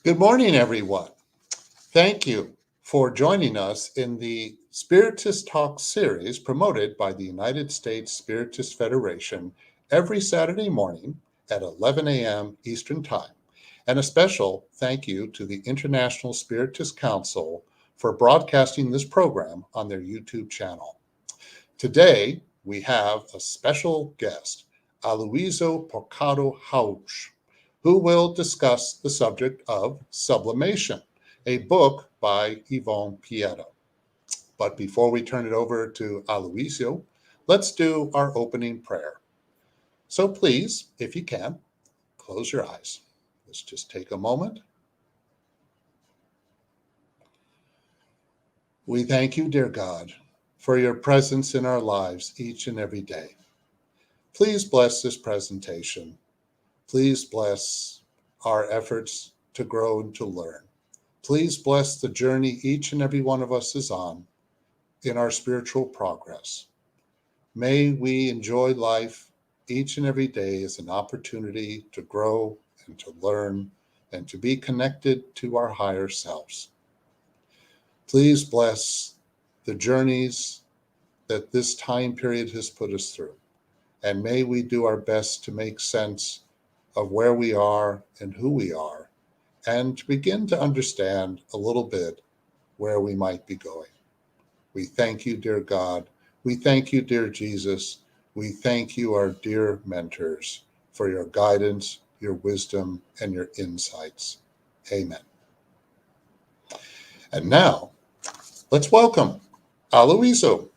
Good morning, everyone. Thank you for joining us in the Spiritist Talk series promoted by the United States Spiritist Federation every Saturday morning at 11 a.m. Eastern Time. And a special thank you to the International Spiritist Council for broadcasting this program on their YouTube channel. Today, we have a special guest, Aluizio Rausch, who will discuss the subject of Sublimation, a book by Yvonne Pereira. But before we turn it over to Aluizio, let's do our opening prayer. So please, if you can, close your eyes. Let's just take a moment. We thank you, dear God, for your presence in our lives each and every day. Please bless this presentation. Please bless our efforts to grow and to learn. Please bless the journey each and every one of us is on in our spiritual progress. May we enjoy life each and every day as an opportunity to grow and to learn and to be connected to our higher selves. Please bless the journeys that this time period has put us through. And may we do our best to make sense of where we are and who we are, and to begin to understand a little bit where we might be going. We thank you, dear God. We thank you, dear Jesus. We thank you, our dear mentors, for your guidance, your wisdom, and your insights. Amen. And now, let's welcome Aluizio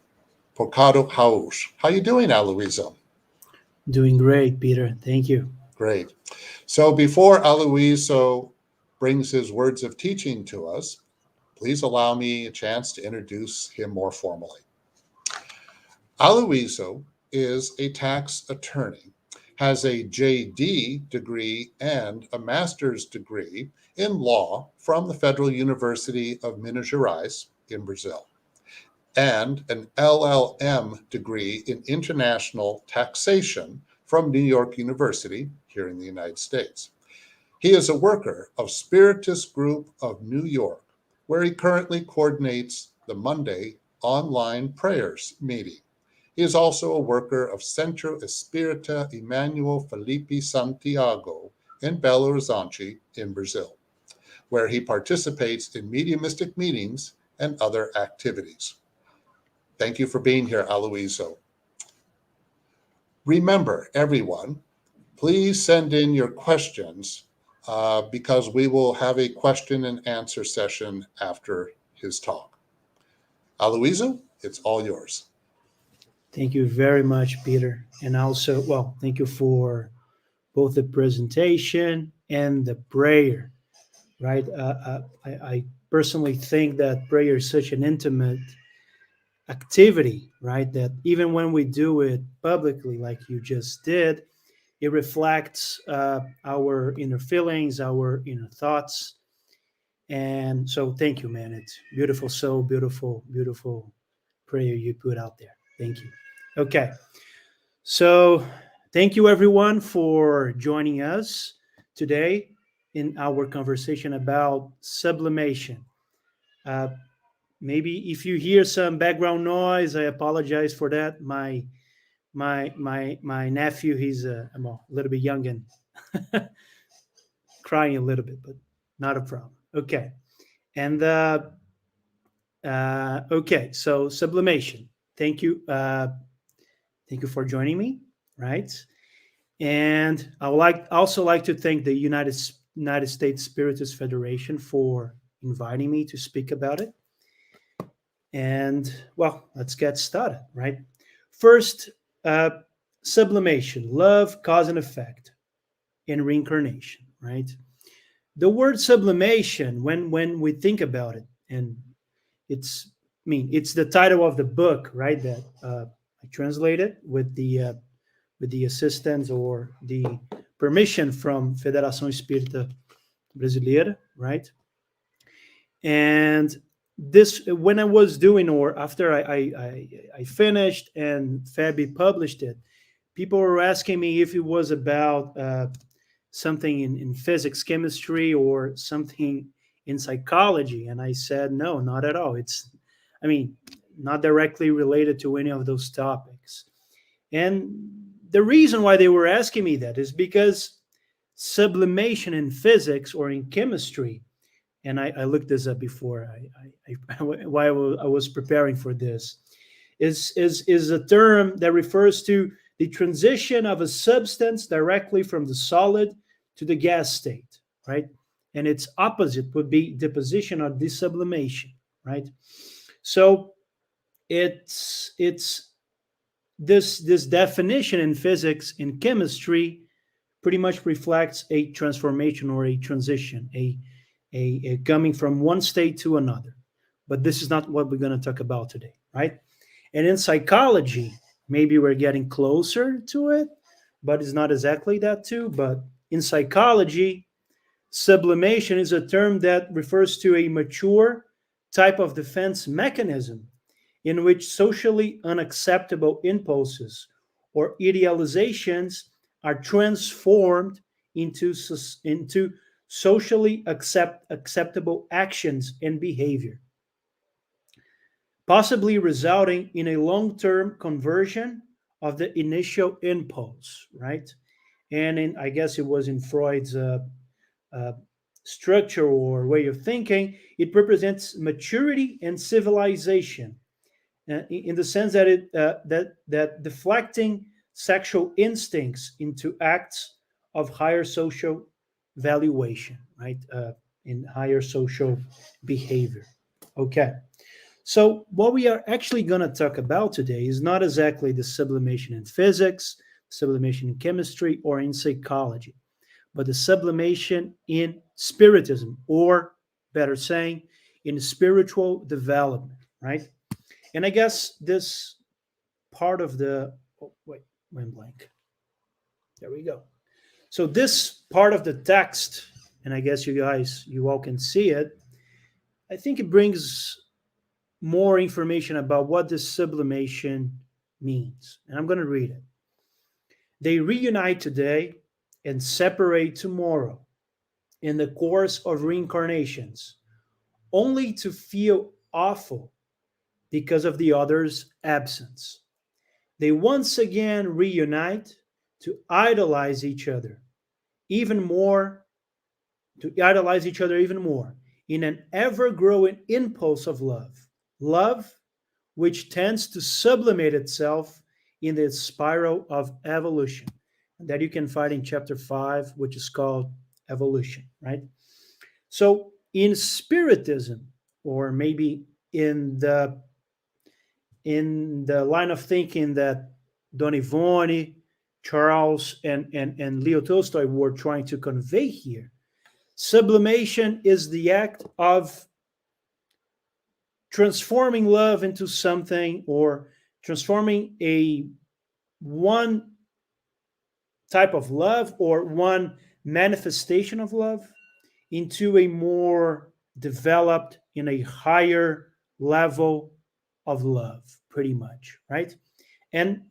Rausch. How you doing, Aluizio? Doing great, Peter. Thank you. Great. So before Aluizio brings his words of teaching to us, please allow me a chance to introduce him more formally. Aluizio is a tax attorney, has a JD degree and a master's degree in law from the Federal University of Minas Gerais in Brazil, and an LL.M degree in international taxation from New York University here in the United States. He is a worker of Spiritist Group of New York, where he currently coordinates the Monday online prayers meeting. He is also a worker of Centro, Espírita, Felipe, Santiago in Belo Horizonte in Brazil, where he participates in mediumistic meetings and other activities. Thank you for being here, Aluizio. Remember, everyone, please send in your questions because we will have a question and answer session after his talk. Aluizio, it's all yours. Thank you very much, Peter. And also, thank you for both the presentation and the prayer, right? I personally think that prayer is such an intimate activity, right? That even when we do it publicly, like you just did, it reflects our inner feelings, our inner thoughts. And so, thank you, man. It's beautiful, so beautiful, beautiful prayer you put out there. Thank you. Okay. So, thank you everyone for joining us today in our conversation about sublimation. Uh, Maybe if you hear some background noise, I apologize for that. My nephew, he's well, a little bit young and crying a little bit, but not a problem. Okay, and okay, so sublimation. Thank you. Thank you for joining me. Right. And I would also like to thank the United States Spiritist Federation for inviting me to speak about it. And let's get started, right? First, uh, sublimation, love, cause and effect, and reincarnation, right? The word sublimation, when we think about it, and it's the title of the book, right? That I translated with the assistance or the permission from Federação Espírita Brasileira, right? And this, when I was doing, or after I finished and Fabi published it, people were asking me if it was about something in physics, chemistry, or something in psychology? And I said, no, not at all. I mean, not directly related to any of those topics. And the reason why they were asking me that is because sublimation in physics or in chemistry, and I looked this up before while I was preparing for this, is a term that refers to the transition of a substance directly from the solid to the gas state, right? And its opposite would be deposition or desublimation, right? So it's this definition in physics, in chemistry, pretty much reflects a transformation or a transition, a coming from one state to another. But this is not what we're going to talk about today, right? And in psychology, maybe we're getting closer to it, but it's not exactly that too. But in psychology, sublimation is a term that refers to a mature type of defense mechanism in which socially unacceptable impulses or idealizations are transformed into socially acceptable actions and behavior, possibly resulting in a long-term conversion of the initial impulse, right? And I guess it was in Freud's uh, structure or way of thinking, it represents maturity and civilization, in the sense that that deflecting sexual instincts into acts of higher social valuation, right? In higher social behavior. Okay. So, what we are actually going to talk about today is not exactly the sublimation in physics, sublimation in chemistry, or in psychology, but the sublimation in spiritism, or better saying, in spiritual development, right? And I guess this part of the, oh, wait, went blank. There we go. So, this part of the text, and I guess you all can see it, I think it brings more information about what this sublimation means. And I'm going to read it. They reunite today and separate tomorrow in the course of reincarnations, only to feel awful because of the other's absence. They once again reunite to idolize each other even more, in an ever growing impulse of love. Love which tends to sublimate itself in the spiral of evolution. And that you can find in chapter 5, which is called Evolution, right? So in Spiritism, or maybe in the line of thinking that Don Ivone, Charles, and Leo Tolstoy were trying to convey here, sublimation is the act of transforming love into something, or transforming a one type of love or one manifestation of love into a more developed, in a higher level of love, pretty much, right? And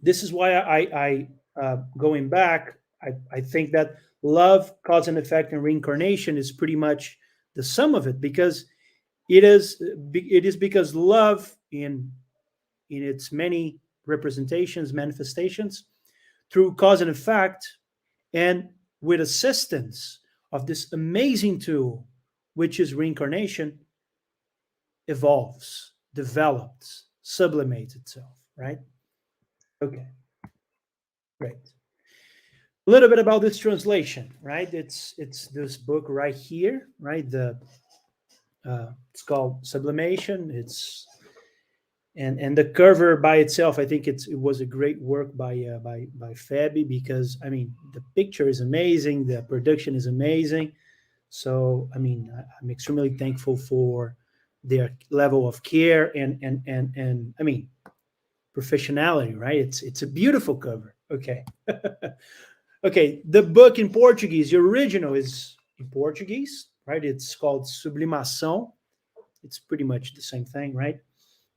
this is why going back, I think that love, cause and effect, and reincarnation is pretty much the sum of it, because it is because love in its many representations, manifestations, through cause and effect, and with assistance of this amazing tool, which is reincarnation, evolves, develops, sublimates itself, right? Okay, great. A little bit about this translation, right? It's this book right here, right? It's called Sublimation. And the cover by itself, I think it was a great work by Fabi, because I mean the picture is amazing, the production is amazing. So I mean I'm extremely thankful for their level of care and I mean professionality, right? It's a beautiful cover. Okay. Okay, the book in Portuguese, the original is in Portuguese, right? It's called Sublimação. It's pretty much the same thing, right?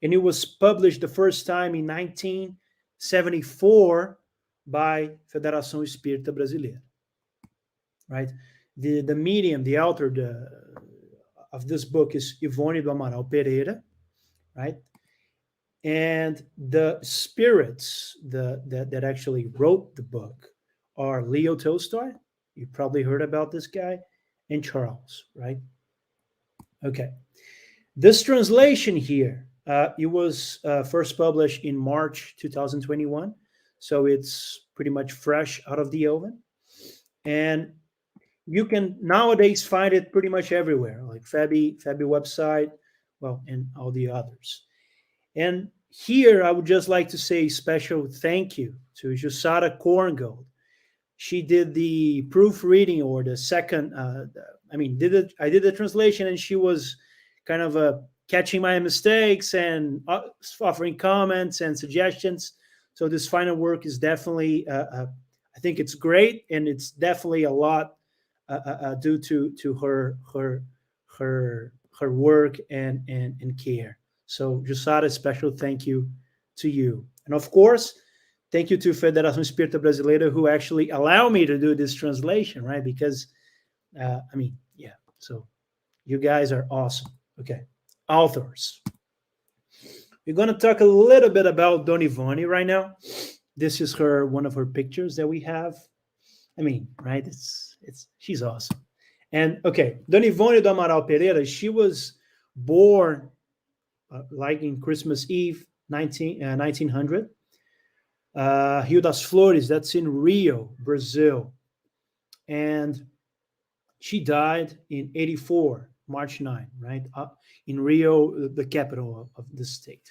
And it was published the first time in 1974 by Federação Espírita Brasileira. right? The medium, the author of this book is Yvonne Pereira, right? And the spirits that actually wrote the book are Leo Tolstoy. You probably heard about this guy, and Charles, right? Okay. This translation here, it was first published in March 2021, so it's pretty much fresh out of the oven, and you can nowadays find it pretty much everywhere, like Fabi website, well, and all the others. And here, I would just like to say special thank you to Jusada Korngold. She did the proofreading, or the second. I mean, did it? I did the translation, and she was kind of catching my mistakes and offering comments and suggestions. So this final work is definitely. I think it's great, and it's definitely a lot due to her work and care. So, Jussara, special thank you to you. And of course, thank you to Federação Espírita Brasileira, who actually allow me to do this translation, right? Because, I mean, yeah, so you guys are awesome. Okay, authors. We're going to talk a little bit about Dona Ivone right now. This is one of her pictures that we have. I mean, right? She's awesome. And okay, Dona Ivone do Amaral Pereira, she was born like in Christmas Eve, 1900. Rio das Flores, that's in Rio, Brazil. And she died in 84, March 9, right? In Rio, the capital of the state.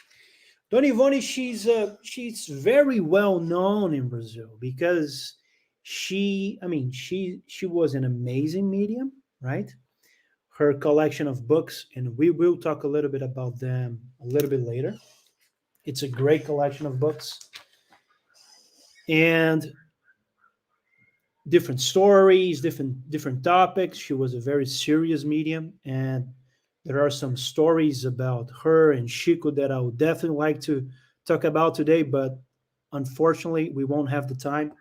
Dona Ivone, she's very well known in Brazil because she was an amazing medium, right? Her collection of books, and we will talk a little bit about them a little bit later. It's a great collection of books and different stories, different topics. She was a very serious medium, and there are some stories about her and Chico that I would definitely like to talk about today, but unfortunately, we won't have the time.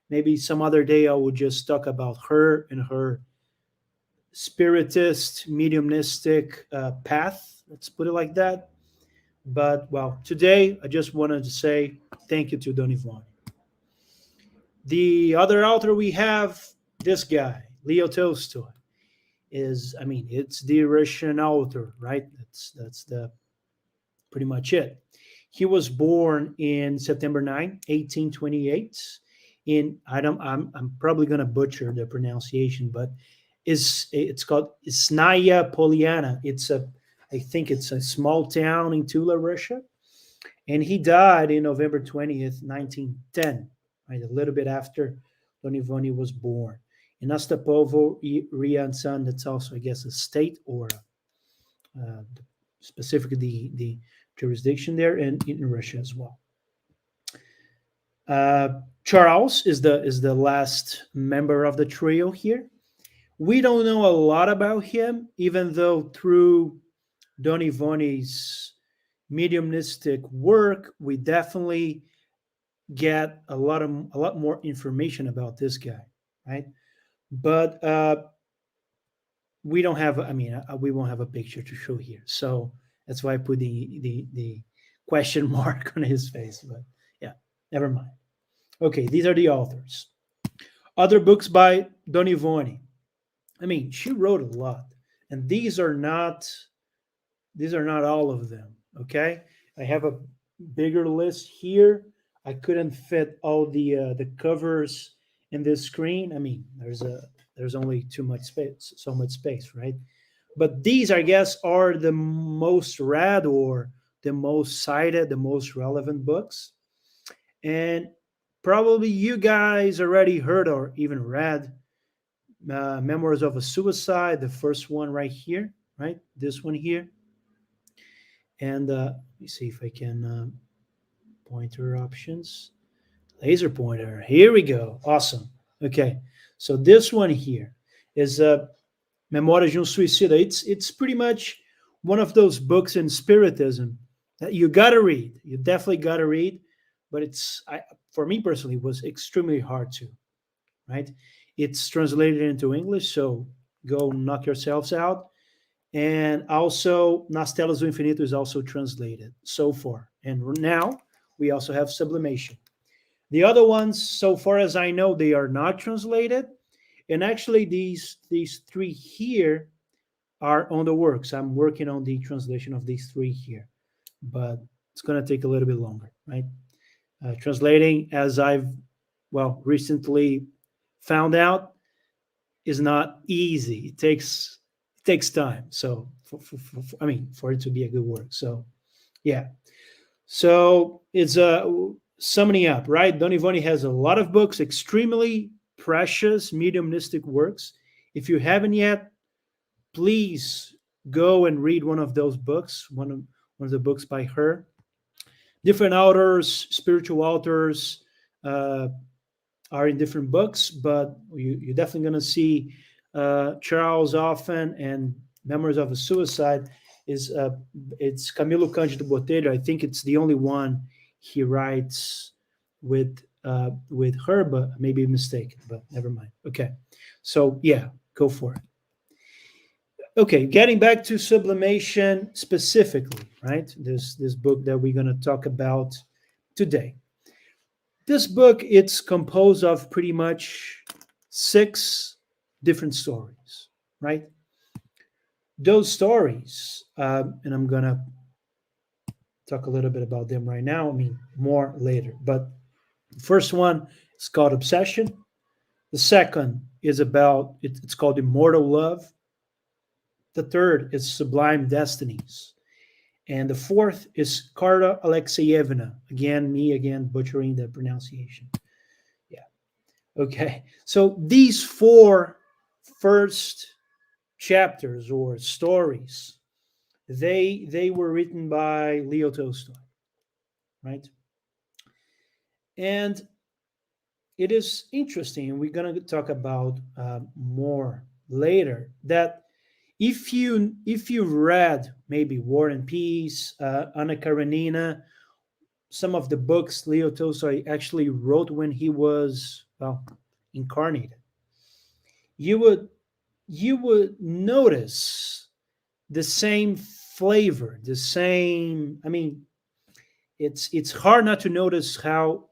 Maybe some other day I will just talk about her and her spiritist, mediumistic path. Let's put it like that. But well, today I just wanted to say thank you to Dona Ivone. The other author we have, this guy, Leo Tolstoy, it's the Russian author, right? That's the pretty much it. He was born in September 9, 1828. I'm probably gonna butcher the pronunciation, but it's called Isnaya Poliana. I think it's a small town in Tula, Russia. And he died in November 20th, 1910, right? A little bit after Don Ivone was born. In Astapovo, Riansan, that's also, I guess, a state or specifically the jurisdiction there, and in Russia as well. Charles is the last member of the trio here. We don't know a lot about him, even though through Don Ivone's mediumistic work, we definitely get a lot more information about this guy, right? But we don't have. We won't have a picture to show here, so that's why I put the question mark on his face. But yeah, never mind. Okay, these are the authors. Other books by Don Ivone. She wrote a lot, and these are not all of them. Okay, I have a bigger list here. I couldn't fit all the covers in this screen. There's only so much space, right? But these, I guess, are the most read or the most cited, the most relevant books, and probably you guys already heard or even read Memoirs of a Suicide, the first one right here, right? This one here. And let me see if I can pointer options. Laser pointer. Here we go. Awesome. Okay. So this one here is Memórias de Suicida. It's pretty much one of those books in Spiritism that you got to read. You definitely got to read. But for me personally, it was extremely hard to, right? It's translated into English, so go knock yourselves out. And also, Nas Telas do Infinito is also translated so far. And now we also have Sublimation. The other ones, so far as I know, they are not translated. And actually, these three here are on the works. I'm working on the translation of these three here, but it's going to take a little bit longer, right? Translating, as I've recently found out, is not easy. It takes time. So, I mean, for it to be a good work. So, yeah. So it's summing up, right? Don Ivoni has a lot of books, extremely precious mediumistic works. If you haven't yet, please go and read one of those books, one of the books by her. Different authors, spiritual authors, uh, are in different books, but you're definitely going to see Charles often, and Memories of a Suicide is it's Camilo Cândido Botelho. I think it's the only one he writes with her, but I may be mistaken. But never mind. Okay, so yeah, go for it. Okay, getting back to Sublimation specifically, right? This book that we're going to talk about today. This book, it's composed of pretty much 6 different stories, right? Those stories, and I'm gonna talk a little bit about them right now. I mean, more later. But the first one is called Obsession. The second is about it's called Immortal Love. The third is Sublime Destinies. And the fourth is Carlo Alexeyevna. Again, me again butchering the pronunciation. Yeah. Okay. So these 4 first chapters or stories, they were written by Leo Tolstoy, right? And it is interesting, and we're going to talk about more later, that if you read maybe War and Peace, Anna Karenina, some of the books Leo Tolstoy actually wrote when he was incarnated, you would notice the same flavor, the same. I mean, it's hard not to notice how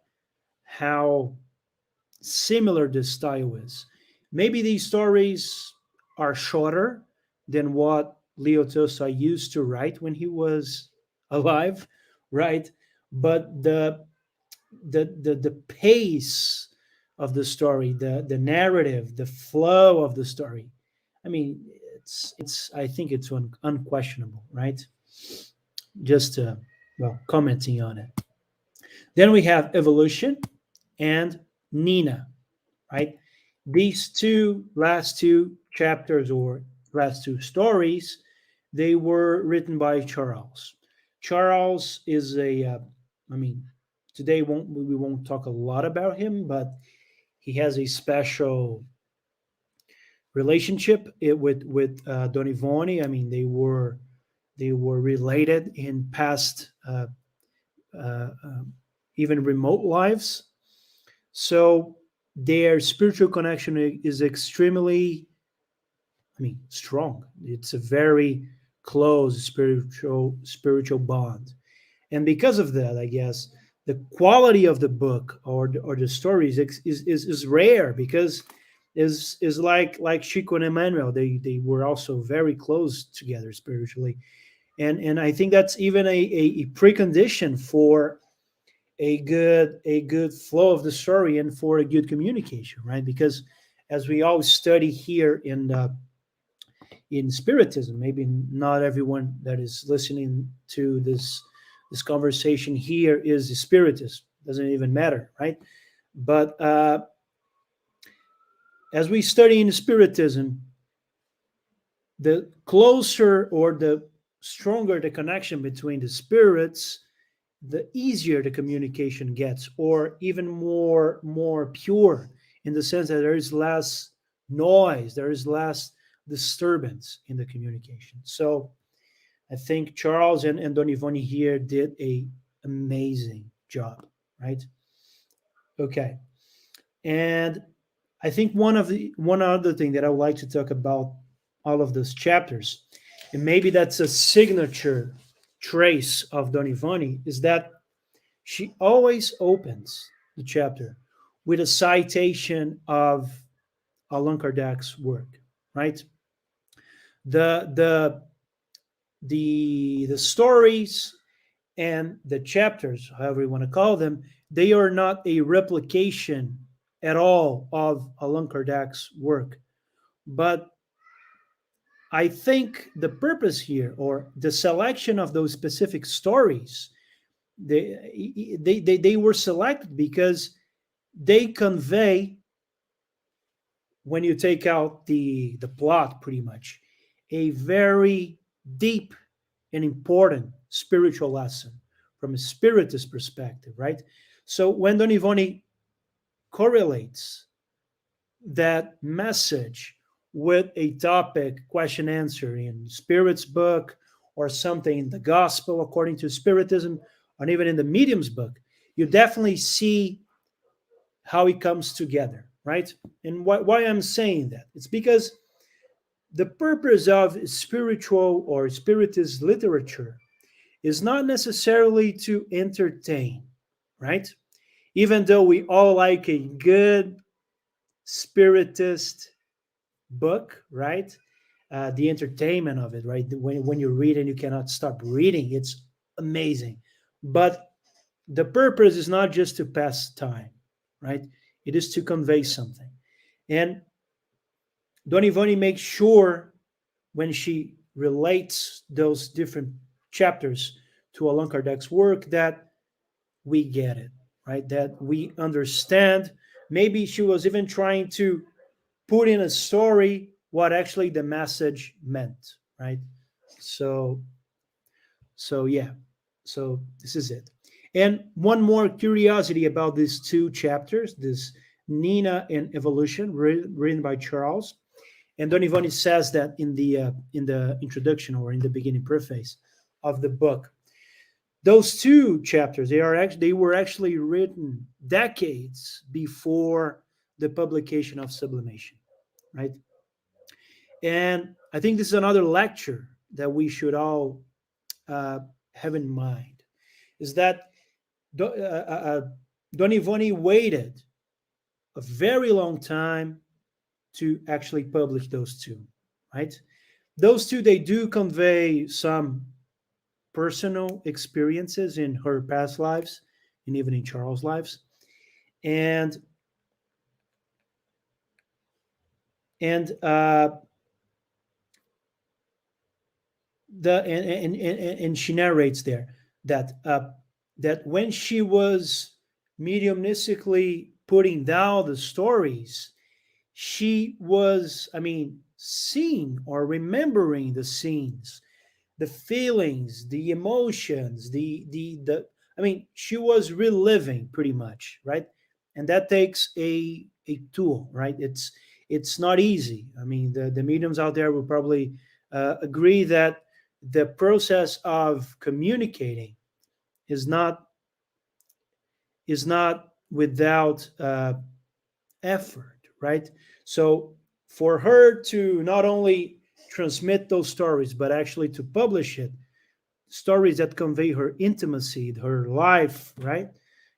similar this style is. Maybe these stories are shorter than what Leo Tolstoy used to write when he was alive, right? But the pace of the story, the narrative, the flow of the story. I mean, it's I think it's unquestionable, right? Just commenting on it. Then we have Evolution and Nina, right? These last two chapters or last 2 stories, they were written by Charles. Charles is I mean, today we won't talk a lot about him, but he has a special relationship with Don Ivoni. I mean, they were related in past uh, um, even remote lives. So their spiritual connection is extremely, I mean, strong. It's a very close spiritual bond, and because of that, I guess the quality of the book or the stories is rare because is like Chico and Emmanuel. They were also very close together spiritually, and I think that's even a precondition for a good flow of the story and for a good communication, right? Because as we all study here in Spiritism, maybe not everyone that is listening to this conversation here is a Spiritist. Doesn't even matter, right? But as we study in Spiritism, the closer or the stronger the connection between the spirits, the easier the communication gets, or even more pure in the sense that there is less noise, there is less disturbance in the communication. So I think Charles and Don Ivoni here did a amazing job, right? Okay. And I think one other thing that I would like to talk about all of those chapters, and maybe that's a signature trace of Don Ivani, is that she always opens the chapter with a citation of Allan Kardec's work, right? The the the stories and the chapters, however you want to call them, they are not a replication at all of Allan Kardec's work. But I think the purpose here, or the selection of those specific stories, they were selected because they convey, when you take out the plot pretty much, a very deep and important spiritual lesson from a spiritist perspective, right? So when Don Ivoni correlates that message with a topic, question answer in Spirit's book, or something in the Gospel according to Spiritism, or even in the Medium's book, you definitely see how it comes together, right? And why I'm saying that? It's because the purpose of spiritual or spiritist literature is not necessarily to entertain, right? Even though we all like a good spiritist book, right? The entertainment of it, right? When you read and you cannot stop reading, it's amazing. But the purpose is not just to pass time, right? It is to convey something. And Don Ivoni makes sure, when she relates those different chapters to Allan Kardec's work, that we get it, right? That we understand. Maybe she was even trying to put in a story what actually the message meant, right? So, so yeah, so this is it. And one more curiosity about these two chapters, this Nina and Evolution, written by Charles. And Don Ivoni says that in the introduction, or in the beginning preface of the book. Those two chapters, they were actually written decades before the publication of Sublimation, right? And I think this is another lecture that we should all uh, have in mind, is that Don Ivoni waited a very long time to actually publish those two, right? Those two, they do convey some personal experiences in her past lives, and even in Charles' lives, and and and she narrates there that that when she was mediumistically putting down the stories, she was, I mean, seeing or remembering the scenes, the feelings, the emotions, the I mean, she was reliving pretty much, right? And that takes a tool, right? It's not easy. I mean, the mediums out there will probably agree that the process of communicating is not without effort, right? So for her to not only transmit those stories, but actually to publish it, stories that convey her intimacy, her life, right,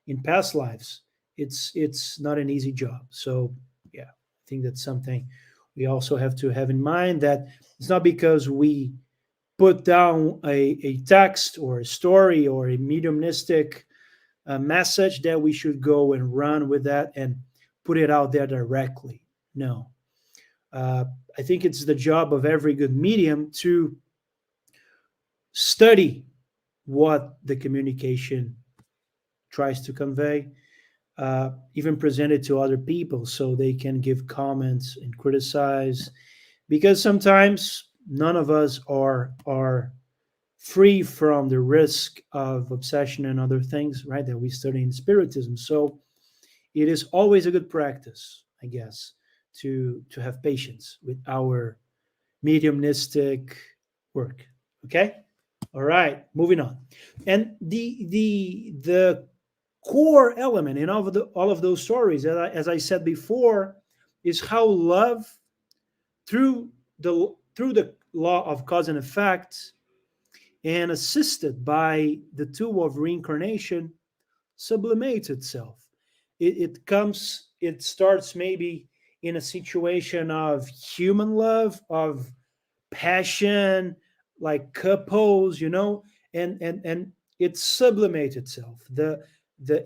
in past lives, it's not an easy job. So yeah, I think that's something we also have to have in mind, that it's not because we put down a text or a story or a mediumistic message that we should go and run with that and put it out there directly. No. uh, I think it's the job of every good medium to study what the communication tries to convey, even present it to other people so they can give comments and criticize. Because sometimes none of us are free from the risk of obsession and other things, right? That we study in Spiritism. So it is always a good practice, I guess, to have patience with our mediumistic work. Okay. All right, moving on. And the core element in all of those stories, as I said before, is how love, through the law of cause and effect, and assisted by the tool of reincarnation, sublimates itself. It starts maybe in a situation of human love, of passion, like couples, and it sublimates itself. The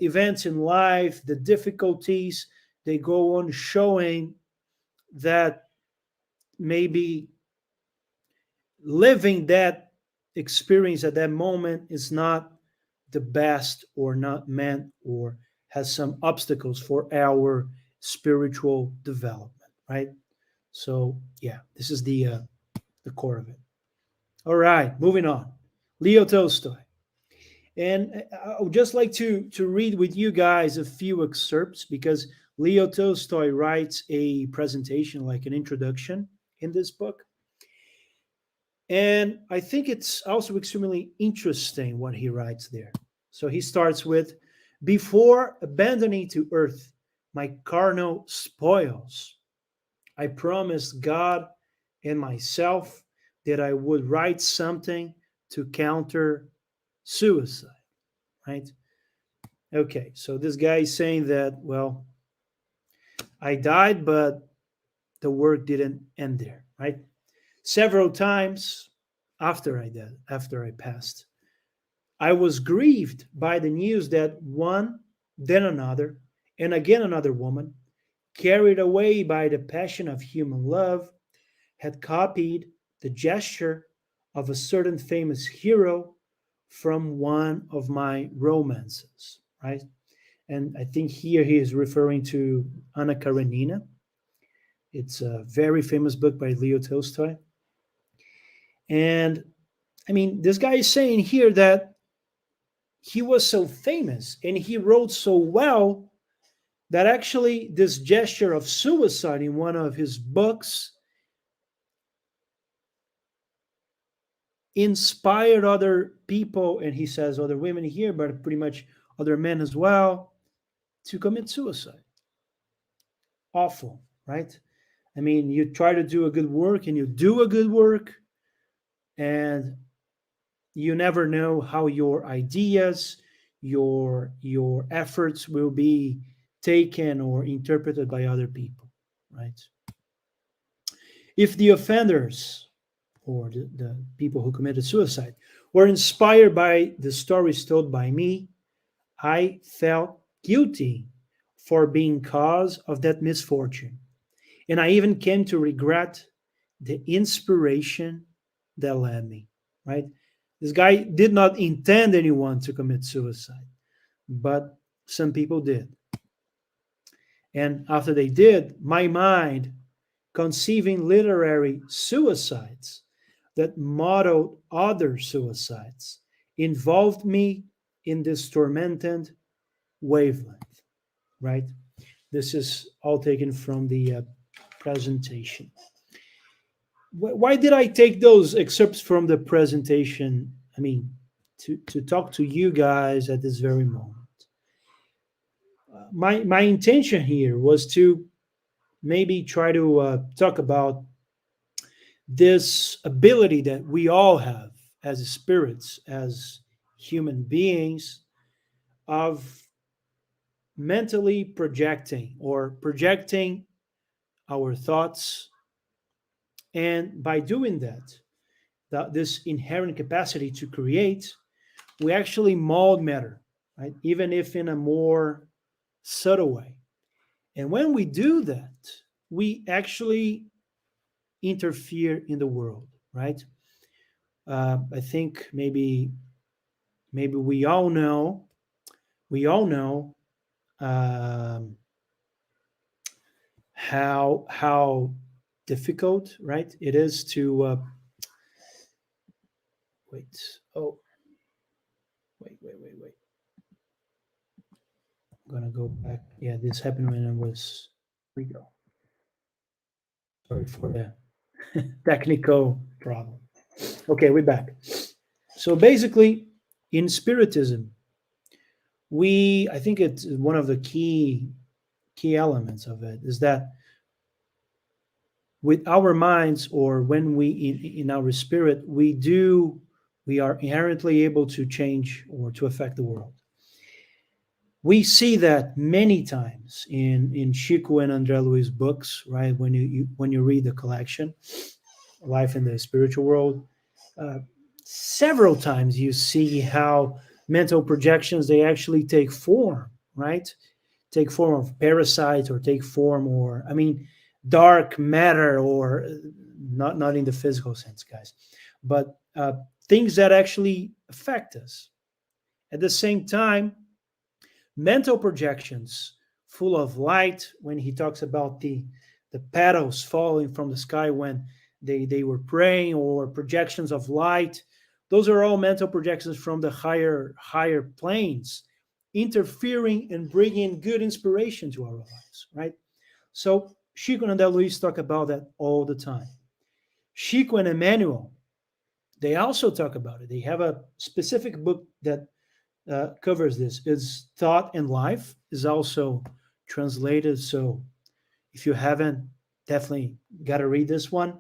events in life, the difficulties, they go on showing that maybe living that experience at that moment is not the best, or not meant, or has some obstacles for our spiritual development, right? So yeah, this is the core of it. All right, moving on. Leo Tolstoy. And I would just like to read with you guys a few excerpts, because Leo Tolstoy writes a presentation, like an introduction in this book. And I think it's also extremely interesting what he writes there. So he starts with, before abandoning to earth my carnal spoils, I promised God and myself that I would write something to counter suicide, right? Okay, so this guy is saying that, well, I died, but the work didn't end there, right? Several times after I passed, I was grieved by the news that one, then another, and again another woman, carried away by the passion of human love, had copied the gesture of a certain famous hero from one of my romances, right? And I think here he is referring to Anna Karenina. It's a very famous book by Leo Tolstoy. And I mean, this guy is saying here that he was so famous and he wrote so well that actually this gesture of suicide in one of his books inspired other people, and he says other women here, but pretty much other men as well, to commit suicide. Awful, right? I mean, you try to do a good work and you do a good work, and you never know how your ideas, your efforts will be taken or interpreted by other people, right? If the offenders, or the people who committed suicide, were inspired by the stories told by me, I felt guilty for being cause of that misfortune. And I even came to regret the inspiration that led me, right? This guy did not intend anyone to commit suicide, but some people did. And after they did, my mind, conceiving literary suicides that modeled other suicides, involved me in this tormented wavelength, right? This is all taken from the presentation. Why did I take those excerpts from the presentation? I mean, to talk to you guys at this very moment. My intention here was to maybe try to talk about this ability that we all have as spirits, as human beings, of mentally projecting, or projecting our thoughts. And by doing that this inherent capacity to create, we actually mold matter, right? Even if in a more subtle way. And when we do that, we actually interfere in the world, right? I think maybe we all know um, how difficult, right, it is to wait. Oh, wait. I'm gonna go back. Yeah, this happened when I was. Here we go. Sorry for the technical problem. Okay, we're back. So basically, in Spiritism, I think it's one of the key elements of it is that with our minds, or when we in our spirit, we are inherently able to change or to affect the world. We see that many times in Chico and André Luis books, right? When you read the collection, Life in the Spiritual World, uh, several times you see how mental projections, they actually take form, right? Take form of parasites, or take form, or I mean, dark matter, or not in the physical sense, guys, but things that actually affect us. At the same time, mental projections full of light, when he talks about the petals falling from the sky when they were praying, or projections of light, those are all mental projections from the higher planes, interfering and bringing good inspiration to our lives, right? So Chico and Luis talk about that all the time. Chico and Emmanuel, they also talk about it. They have a specific book that covers this. It's Thought and Life, is also translated. So if you haven't, definitely got to read this one.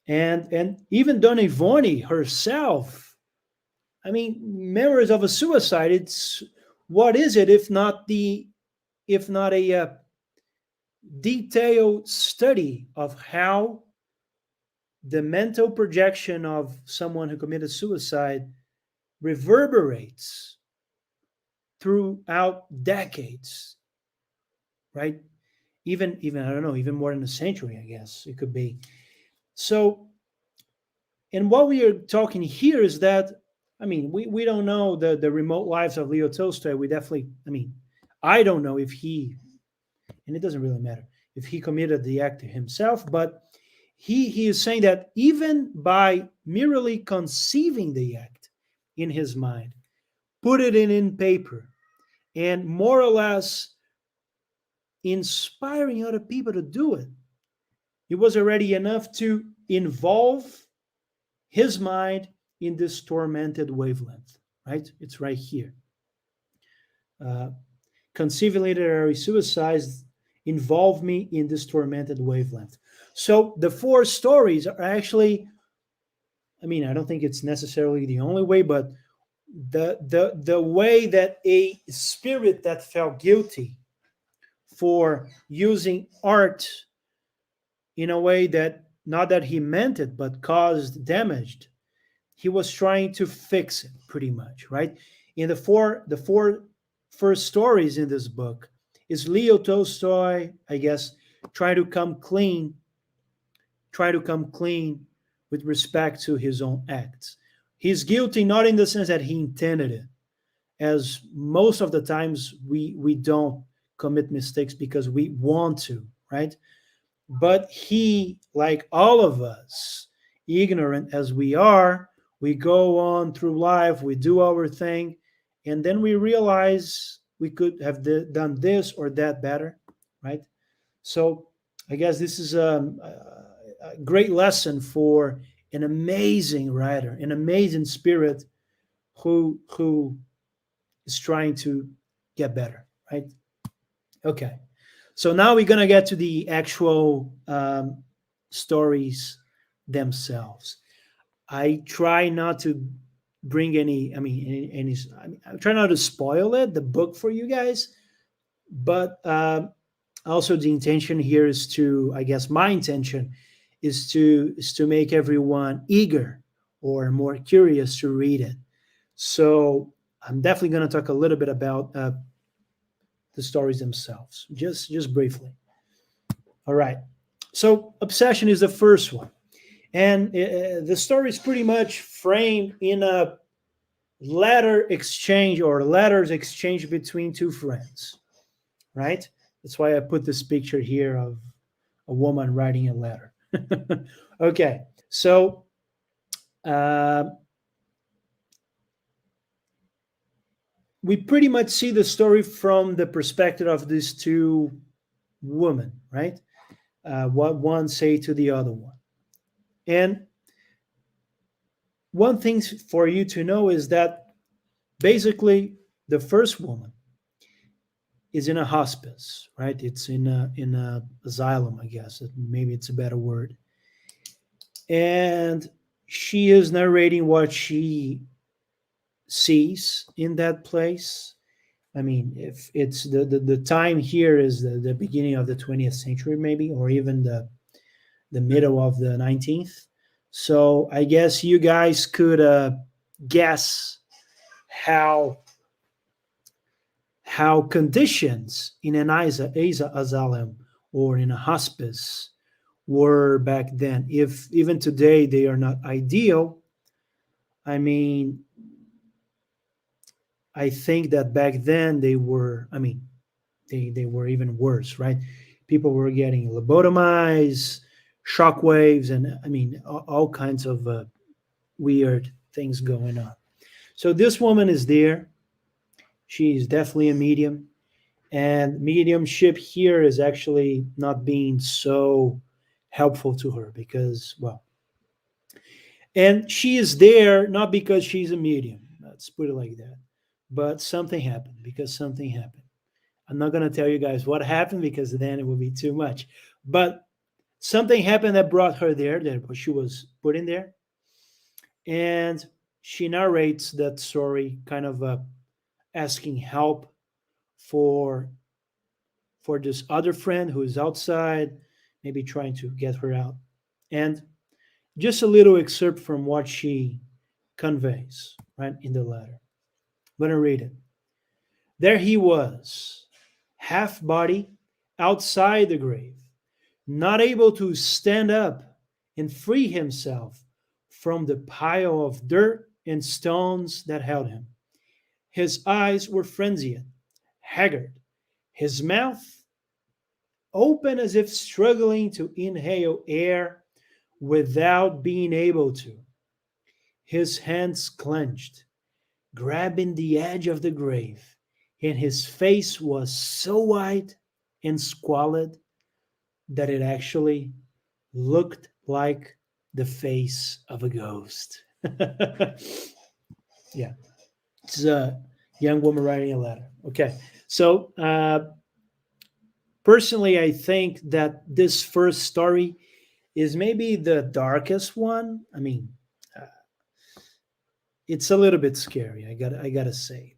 And even Dona Ivone herself, I mean, Memories of a Suicide. It's, what is it if not a detailed study of how the mental projection of someone who committed suicide reverberates throughout decades, right? Even I don't know, even more than a century, I guess it could be. So, and what we are talking here is that, I mean, we don't know the remote lives of Leo Tolstoy. We definitely, I mean, I don't know if he, and it doesn't really matter if he committed the act himself, but he is saying that even by merely conceiving the act in his mind, put it in paper, and more or less inspiring other people to do it, it was already enough to involve his mind in this tormented wavelength, right? It's right here. Uh, Conceiving literary suicides involve me in this tormented wavelength. So the four stories are actually, I mean, I don't think it's necessarily the only way, but the way that a spirit that felt guilty for using art in a way that, not that he meant it, but caused damage, he was trying to fix it, pretty much, right? In the four first stories in this book is Leo Tolstoy, I guess, try to come clean, try to come clean with respect to his own acts. He's guilty not in the sense that he intended it, as most of the times we don't commit mistakes because we want to, right? But he, like all of us, ignorant as we are, we go on through life, we do our thing, and then we realize we could have done this or that better, right? So I guess this is a great lesson for an amazing writer, an amazing spirit who is trying to get better, right? Okay. So now we're gonna get to the actual stories themselves. I try not to bring any. I mean, I try not to spoil it, the book for you guys. But also the intention here is to, I guess, my intention is to make everyone eager or more curious to read it. So I'm definitely going to talk a little bit about the stories themselves, just briefly. All right. So obsession is the first one, and the story is pretty much framed in a letter exchange or letters exchange between two friends, right? That's why I put this picture here of a woman writing a letter. Okay, so uh, we pretty much see the story from the perspective of these two women, right? What one say to the other one. And one thing for you to know is that basically the first woman, is in a hospice, right? It's in a asylum, I guess. Maybe it's a better word. And she is narrating what she sees in that place. I mean, if it's the time here is the beginning of the 20th century, maybe, or even the middle of the 19th. So I guess you guys could guess how conditions in an asylum or in a hospice were back then. If even today they are not ideal, I mean, I think that back then they were. I mean, they were even worse, right? People were getting lobotomized, shockwaves, and I mean all kinds of weird things going on. So this woman is there. She's definitely a medium, and mediumship here is actually not being so helpful to her because, well, and she is there not because she's a medium. Let's put it like that. But something happened because something happened. I'm not going to tell you guys what happened because then it will be too much. But something happened that brought her there, that she was put in there. And she narrates that story, kind of asking help for this other friend who is outside, maybe trying to get her out. And just a little excerpt from what she conveys, right, in the letter. I'm going to read it. There he was, half body, outside the grave, not able to stand up and free himself from the pile of dirt and stones that held him. His eyes were frenzied, haggard, his mouth open as if struggling to inhale air without being able to. His hands clenched, grabbing the edge of the grave, and his face was so white and squalid that it actually looked like the face of a ghost. Yeah, it's a young woman writing a letter. Okay, so personally, I think that this first story is maybe the darkest one. I mean, uh, it's a little bit scary. I gotta say.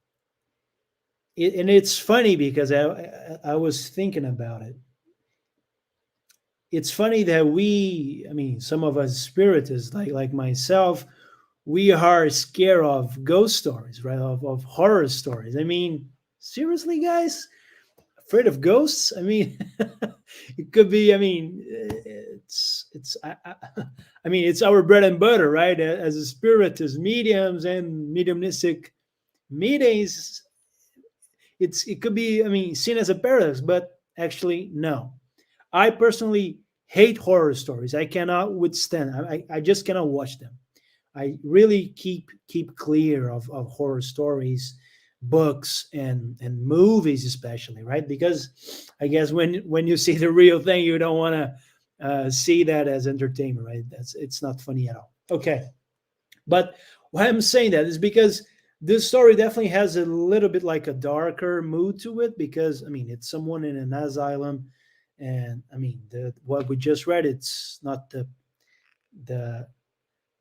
And it's funny because I was thinking about it. It's funny that we, I mean, some of us spiritists, like myself, we are scared of ghost stories, right? Of horror stories. I mean, seriously, guys, afraid of ghosts? I mean, it could be. I mean, it's. I mean, it's our bread and butter, right? As a spiritist, mediums and mediumistic meetings, it could be. I mean, seen as a paradox, but actually, no. I personally hate horror stories. I cannot withstand. I just cannot watch them. I really keep clear of horror stories, books, and movies, especially, right? Because I guess when you see the real thing, you don't want to see that as entertainment, right? It's not funny at all. Okay, but why I'm saying that is because this story definitely has a little bit like a darker mood to it. Because I mean, it's someone in an asylum, and I mean, what we just read, it's not the the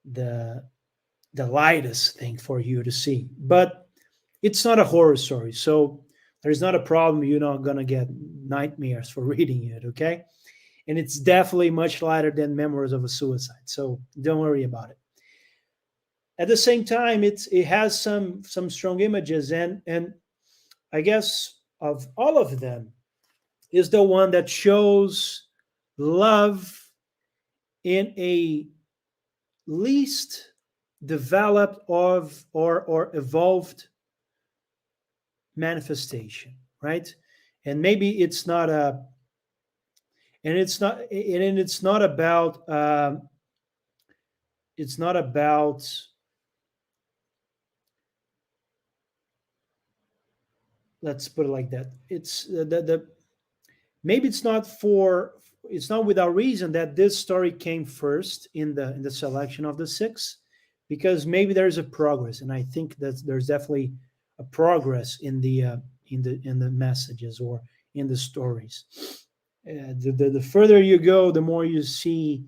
the lightest thing for you to see. But it's not a horror story, so there's not a problem. You're not gonna get nightmares for reading it, okay? And it's definitely much lighter than Memoirs of a Suicide, so don't worry about it. At the same time, it has some strong images, and I guess of all of them is the one that shows love in a least developed of or evolved manifestation, right? And maybe it's not a and it's not about, let's put it like that. It's the maybe it's not without reason that this story came first in the selection of the six, because maybe there's a progress, and I think that there's definitely a progress in the messages or in the stories. The further you go, the more you see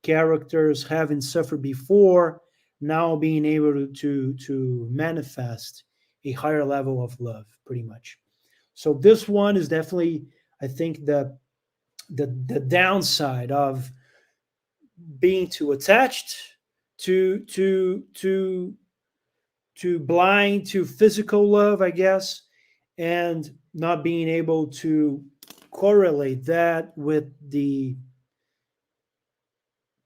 characters having suffered before, now being able to manifest a higher level of love, pretty much. So this one is definitely, I think, the downside of being too attached to blind to physical love, I guess, and not being able to correlate that with the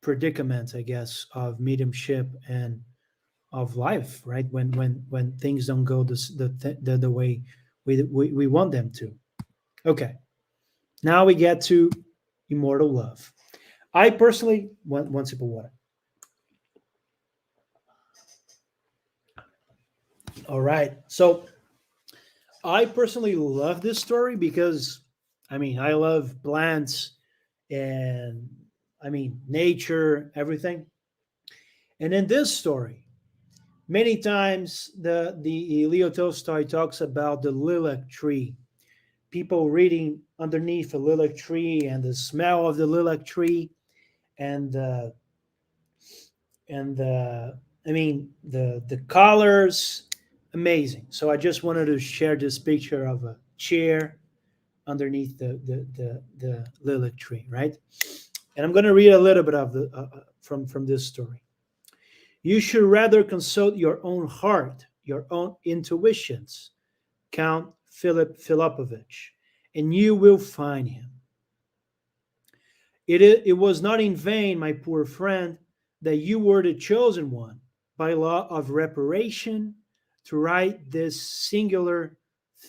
predicament, I guess, of mediumship and of life, right? When things don't go the way we want them to. Okay, now we get to Immortal Love. I personally want one sip of water. All right, so I personally love this story because, I mean, I love plants and, I mean, nature, everything. And in this story, many times the Leo Tolstoy talks about the lilac tree. People reading underneath a lilac tree and the smell of the lilac tree and I mean the colors, amazing. So I just wanted to share this picture of a chair underneath the lilac tree, right? And I'm going to read a little bit of the from this story. You should rather consult your own heart, your own intuitions, Count Philip Filipovich, and you will find him. It was not in vain, my poor friend, that you were the chosen one by law of reparation to write this singular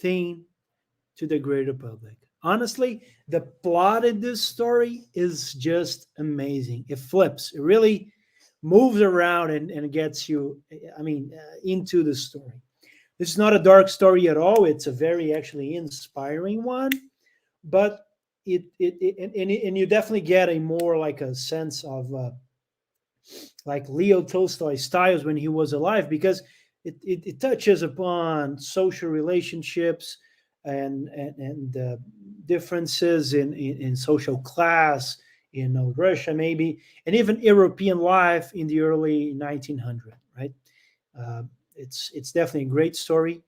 theme to the greater public. Honestly, the plot in this story is just amazing. It flips, it really moves around and gets you, I mean, into the story. This is not a dark story at all. It's a very actually inspiring one, but and you definitely get a more like a sense of like Leo Tolstoy styles when he was alive, because it touches upon social relationships and differences in social class in Russia maybe, and even European life in the early 1900s, right? Uh, it's definitely a great story,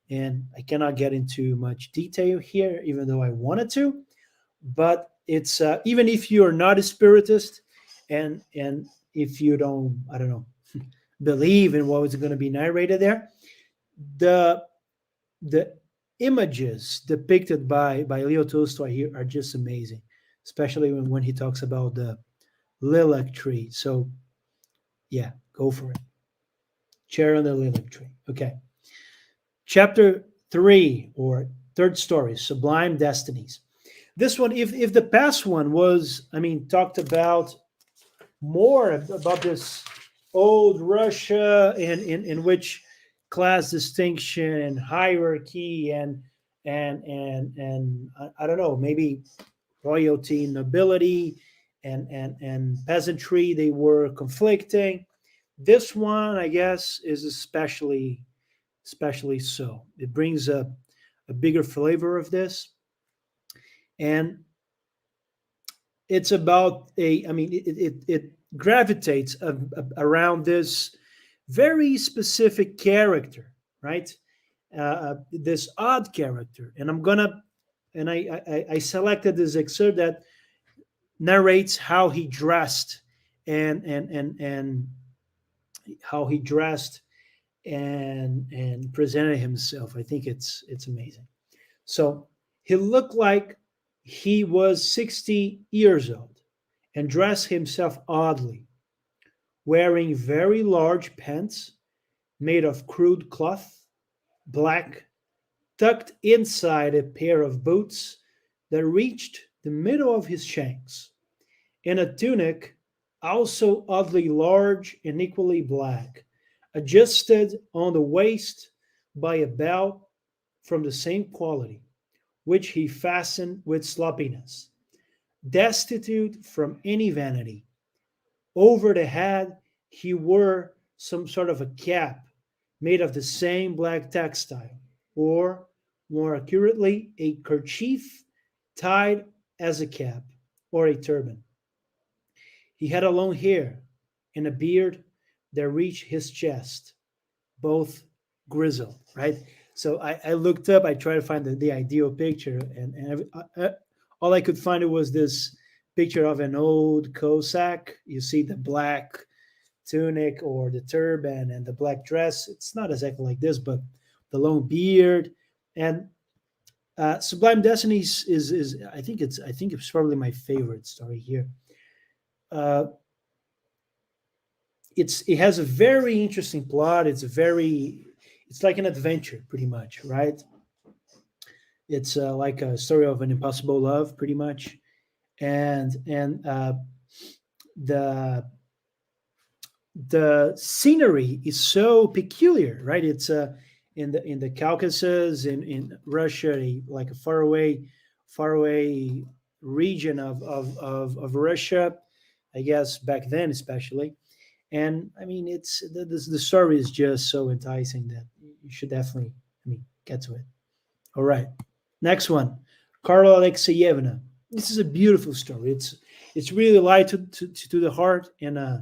and I cannot get into much detail here, even though I wanted to. But it's even if you are not a spiritist, and if you don't, I don't know, believe in what was going to be narrated there, the the images depicted by Leo Tolstoy here are just amazing, especially when he talks about the lilac tree. So yeah, go for it. Chair on the lilac tree. Okay. Chapter 3, or third story, Sublime Destinies. This one, if the past one was, I mean, talked about more about this old Russia in which class distinction and hierarchy and I don't know, maybe royalty, nobility, and peasantry, they were conflicting. This one, I guess, is especially so. It brings a bigger flavor of this, and it's about I mean, it gravitates around this very specific character, right? This odd character, and I selected this excerpt that narrates how he dressed and how he dressed and presented himself. I think it's amazing. So he looked like he was 60 years old and dressed himself oddly, wearing very large pants made of crude cloth, black, tucked inside a pair of boots that reached the middle of his shanks, and a tunic also oddly large and equally black, adjusted on the waist by a belt from the same quality, which he fastened with sloppiness, destitute from any vanity. Over the head, he wore some sort of a cap made of the same black textile, or more accurately, a kerchief tied as a cap or a turban. He had a long hair and a beard that reached his chest, both grizzled, right? So I looked up, I tried to find the ideal picture, and all I could find was this picture of an old Cossack. You see the black tunic or the turban and the black dress. It's not exactly like this, but the long beard. And Sublime Destinies is I think it's probably my favorite story here. Uh, it has a very interesting plot. It's like an adventure, pretty much, right? It's like a story of an impossible love, pretty much, and the the scenery is so peculiar, right? It's in the Caucasus, in Russia, like a far away region of Russia, I guess back then especially. And I mean, the story is just so enticing that you should definitely, I mean, get to it. All right, next one, Carlo Alexeyevna. This is a beautiful story. It's really light to the heart, and I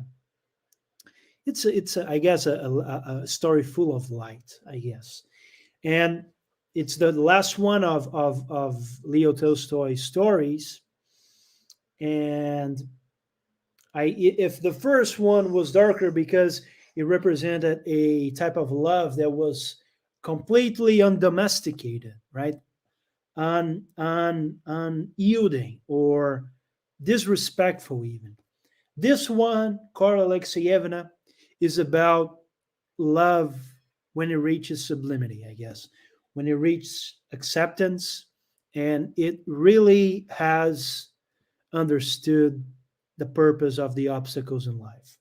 guess a story full of light, I guess. And it's the last one of Leo Tolstoy's stories. And if the first one was darker because it represented a type of love that was completely undomesticated, right? Unyielding or disrespectful even. This one, Carl Alexeyevna, is about love when it reaches sublimity, I guess, when it reaches acceptance, and it really has understood the purpose of the obstacles in life.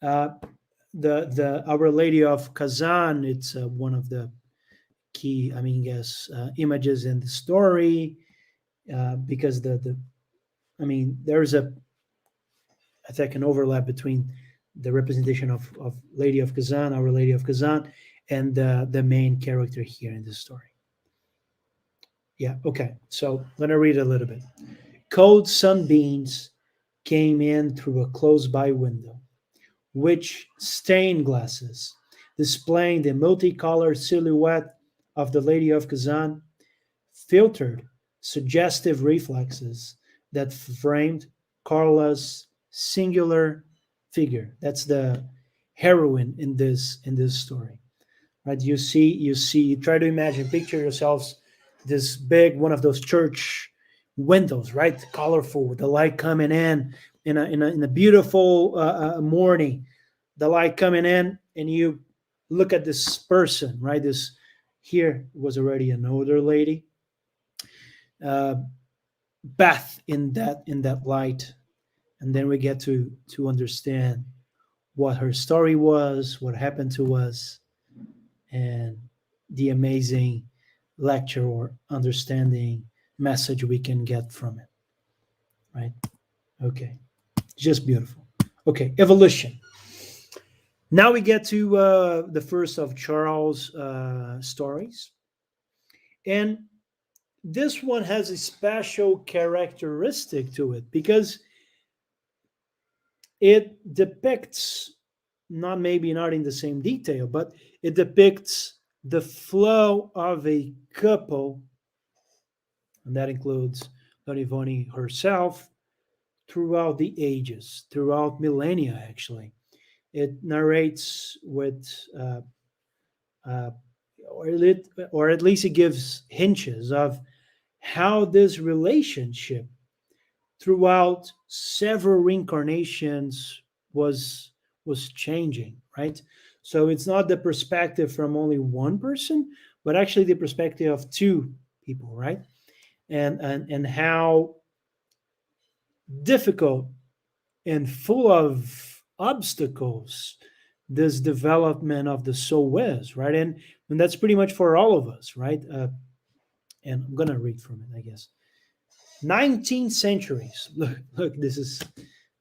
Uh, the Our Lady of Kazan, it's one of the key, I mean, guess images in the story, because the I mean, there's I think an overlap between the representation of Lady of Kazan, Our Lady of Kazan, and the main character here in this story. Yeah, okay. So I'm going to read a little bit. Cold sunbeams came in through a close by window, which stained glasses, displaying the multicolored silhouette of the Lady of Kazan, filtered suggestive reflexes that framed Carla's singular figure. That's the heroine in this story, right? You try to imagine, picture yourselves this big one of those church windows, right? Colorful, with the light coming in a beautiful morning, the light coming in, and you look at this person, right? This here was already an older lady, uh, bath in that light, and then we get to understand what her story was, what happened to us, and the amazing lecture or understanding message we can get from it, right? Okay, just beautiful. Okay, evolution. Now we get to the first of Charles' stories, and this one has a special characteristic to it because it depicts, not maybe not in the same detail, but it depicts the flow of a couple, and that includes Don Yvonne herself, throughout the ages, throughout millennia, actually. It narrates with, uh, or at least it gives hints of how this relationship throughout several reincarnations was changing, right? So it's not the perspective from only one person, but actually the perspective of two people, right? And how difficult and full of obstacles this development of the soul is, right? And that's pretty much for all of us, right? And I'm gonna read from it, I guess. 19 centuries. Look, this is,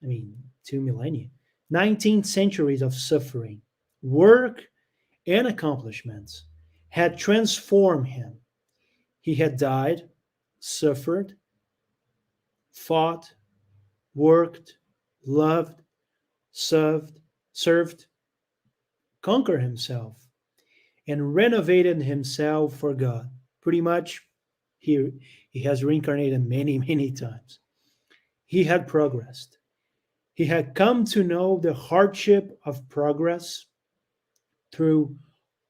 I mean, 2 millennia. 19 centuries of suffering, work, and accomplishments had transformed him. He had died, suffered, fought, worked, loved, served, served, conquered himself, and renovated himself for God. Pretty much, he has reincarnated many, many times. He had progressed. He had come to know the hardship of progress through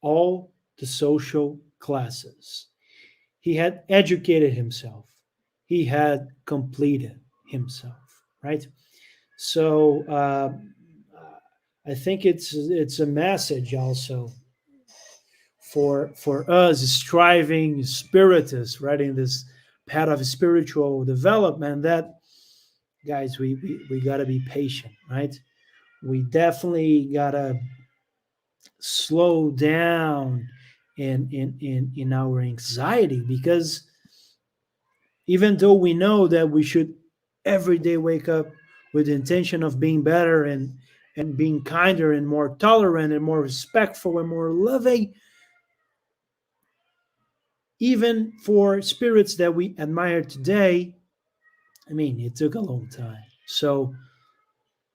all the social classes. He had educated himself. He had completed himself, right? So I think it's a message also for us striving spiritists, right, in this path of spiritual development. That guys, we gotta be patient, right? We definitely gotta slow down in our anxiety, because even though we know that we should every day wake up with the intention of being better and being kinder and more tolerant and more respectful and more loving, even for spirits that we admire today, I mean, it took a long time. So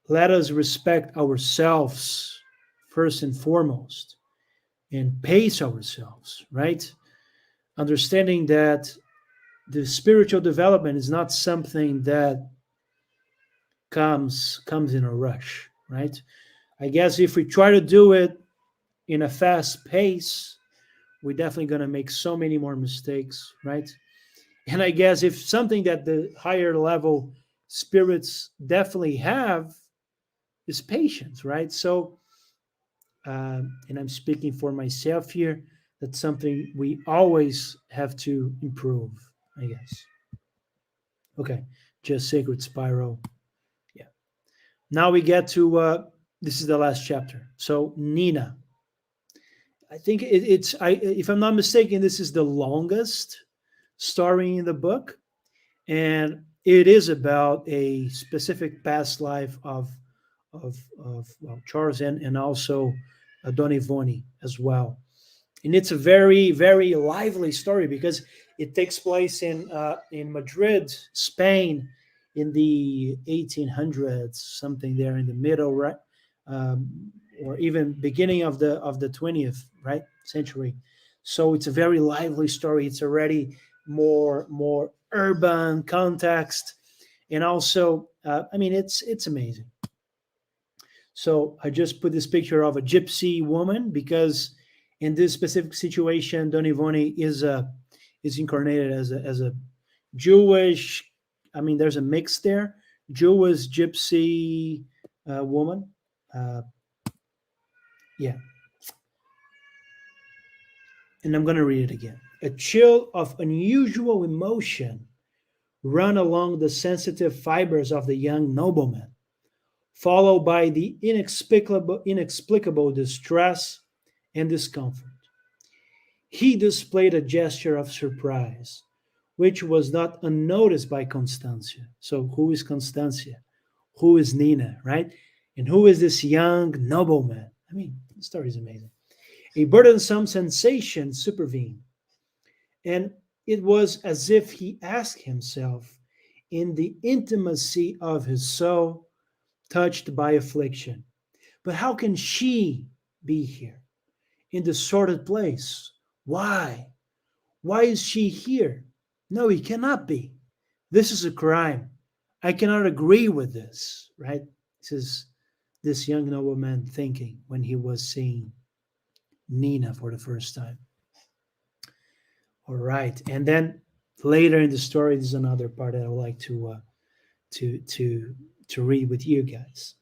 let us respect ourselves first and foremost and pace ourselves, right? Understanding that the spiritual development is not something that comes in a rush, right? I guess if we try to do it in a fast pace, we're definitely going to make so many more mistakes, right? And I guess if something that the higher level spirits definitely have is patience, right? So, and I'm speaking for myself here, that's something we always have to improve, I guess. Okay, just sacred spiral. Yeah. Now we get to this is the last chapter. So Nina, I think if I'm not mistaken, this is the longest story in the book, and it is about a specific past life of well, Charles and also Don Ivoni as well. And it's a very very lively story because it takes place in Madrid, Spain, in the 1800s, something there in the middle, right, or even beginning of the 20th right century. So it's a very lively story. It's already more urban context, and also, I mean, it's amazing. So I just put this picture of a gypsy woman because in this specific situation, Don Ivoni is incarnated as a Jewish. I mean, there's a mix there, Jewish gypsy woman. Uh, yeah, and I'm gonna read it again. A chill of unusual emotion run along the sensitive fibers of the young nobleman, followed by the inexplicable distress and discomfort. He displayed a gesture of surprise, which was not unnoticed by Constancia. So, who is Constancia? Who is Nina, right? And who is this young nobleman? I mean, the story is amazing. A burdensome sensation supervened, and it was as if he asked himself, in the intimacy of his soul, touched by affliction, but how can she be here in this sordid place? Why? Why is she here? No, he cannot be. This is a crime. I cannot agree with this, right? This is this young nobleman thinking when he was seeing Nina for the first time. All right. And then later in the story, there's another part that I would like to to to read with you guys.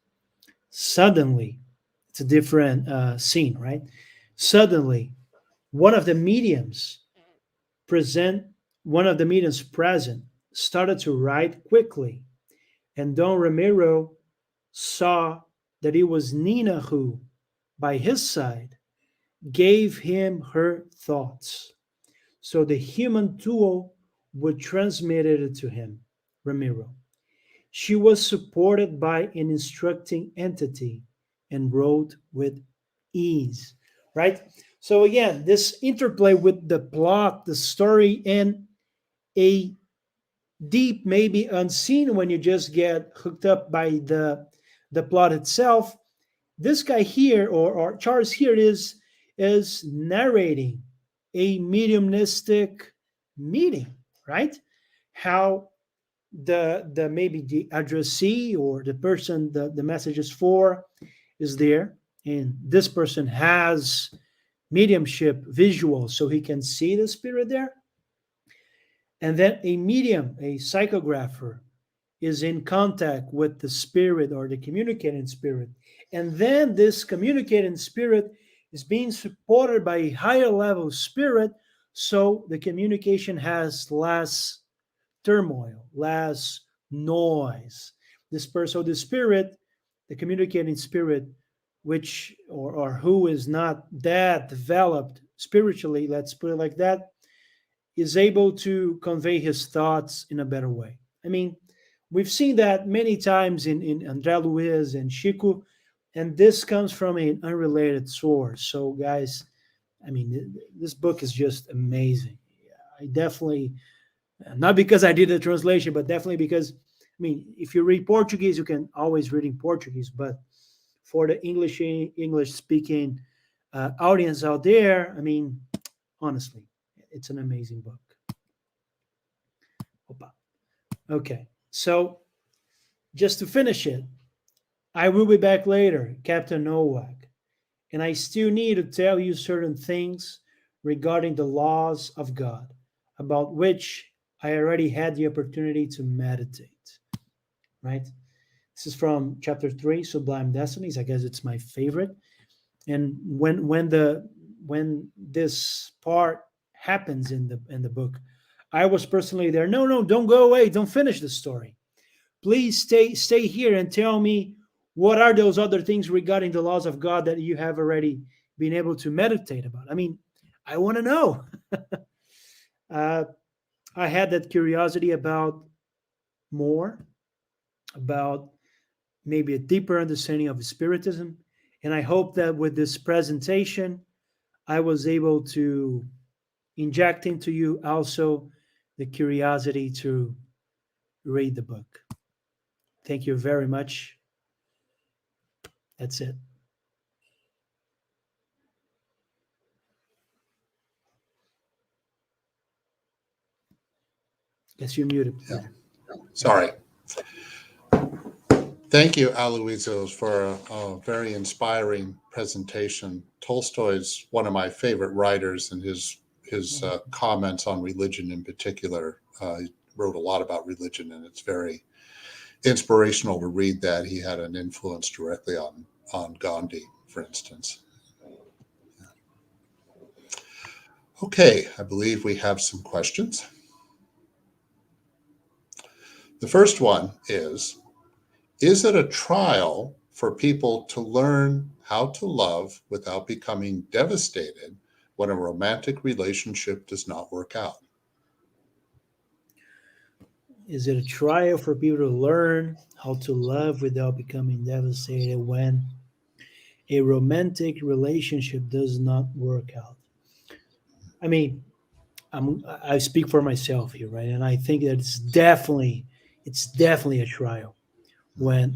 Suddenly, it's a different scene, right? Suddenly, one of the mediums present, one of the mediums present started to write quickly, and Don Ramiro saw that it was Nina who, by his side, gave him her thoughts. So the human tool would transmit it to him, Ramiro. She was supported by an instructing entity and wrote with ease, right? So again, this interplay with the plot, the story, and a deep, maybe unseen when you just get hooked up by the plot itself. This guy here, or Charles here, is narrating a mediumistic meeting, right? How the maybe the addressee or the person the message is for is there, and this person has mediumship visual so he can see the spirit there, and then a medium, a psychographer, is in contact with the spirit or the communicating spirit. And then this communicating spirit is being supported by a higher level spirit, so the communication has less turmoil, less noise. This person, so the spirit, the communicating spirit, which or who is not that developed spiritually, let's put it like that, is able to convey his thoughts in a better way. I mean, we've seen that many times in André Luiz and Chico, and this comes from an unrelated source. So, guys, I mean, this book is just amazing. I definitely, not because I did the translation, but definitely because, I mean, if you read Portuguese, you can always read in Portuguese, but for the English speaking audience out there, I mean, honestly, it's an amazing book. Opa. Okay, so just to finish it, I will be back later, Captain Nowak, and I still need to tell you certain things regarding the laws of God, about which I already had the opportunity to meditate, right? This is from chapter 3, Sublime Destinies. I guess it's my favorite. And when this part happens in the book, I was personally there. No, no, don't go away. Don't finish the story. Please stay here and tell me what are those other things regarding the laws of God that you have already been able to meditate about. I mean, I want to know. uh, I had that curiosity about more, about maybe a deeper understanding of Spiritism. And I hope that with this presentation, I was able to inject into you also the curiosity to read the book. Thank you very much. That's it. Guess you're muted, Yeah, Peter. sorry. Thank you, Aluizio, for a very inspiring presentation. Tolstoy's one of my favorite writers, and his comments on religion in particular. He wrote a lot about religion, and it's very inspirational to read that. He had an influence directly on Gandhi, for instance. Okay, I believe we have some questions. The first one is it a trial for people to learn how to love without becoming devastated when a romantic relationship does not work out? Is it a trial for people to learn how to love without becoming devastated when a romantic relationship does not work out? I mean, I speak for myself here, right? And I think that it's definitely a trial when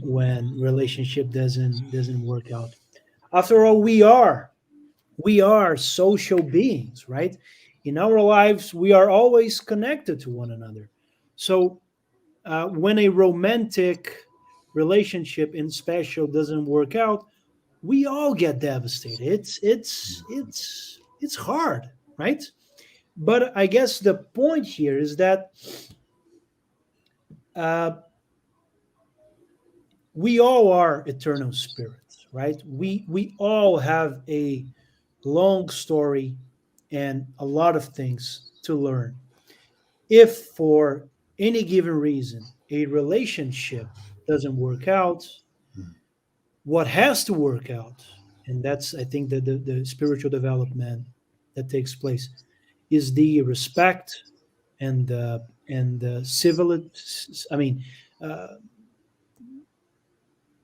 relationship doesn't work out. After all, we are social beings, right? In our lives, we are always connected to one another. So when a romantic relationship in special doesn't work out, we all get devastated. It's hard, right? But I guess the point here is that uh, we all are eternal spirits, right? We all have a long story and a lot of things to learn. If for any given reason a relationship doesn't work out, what has to work out, and that's I think the spiritual development that takes place, is the respect and the civil. I mean, uh,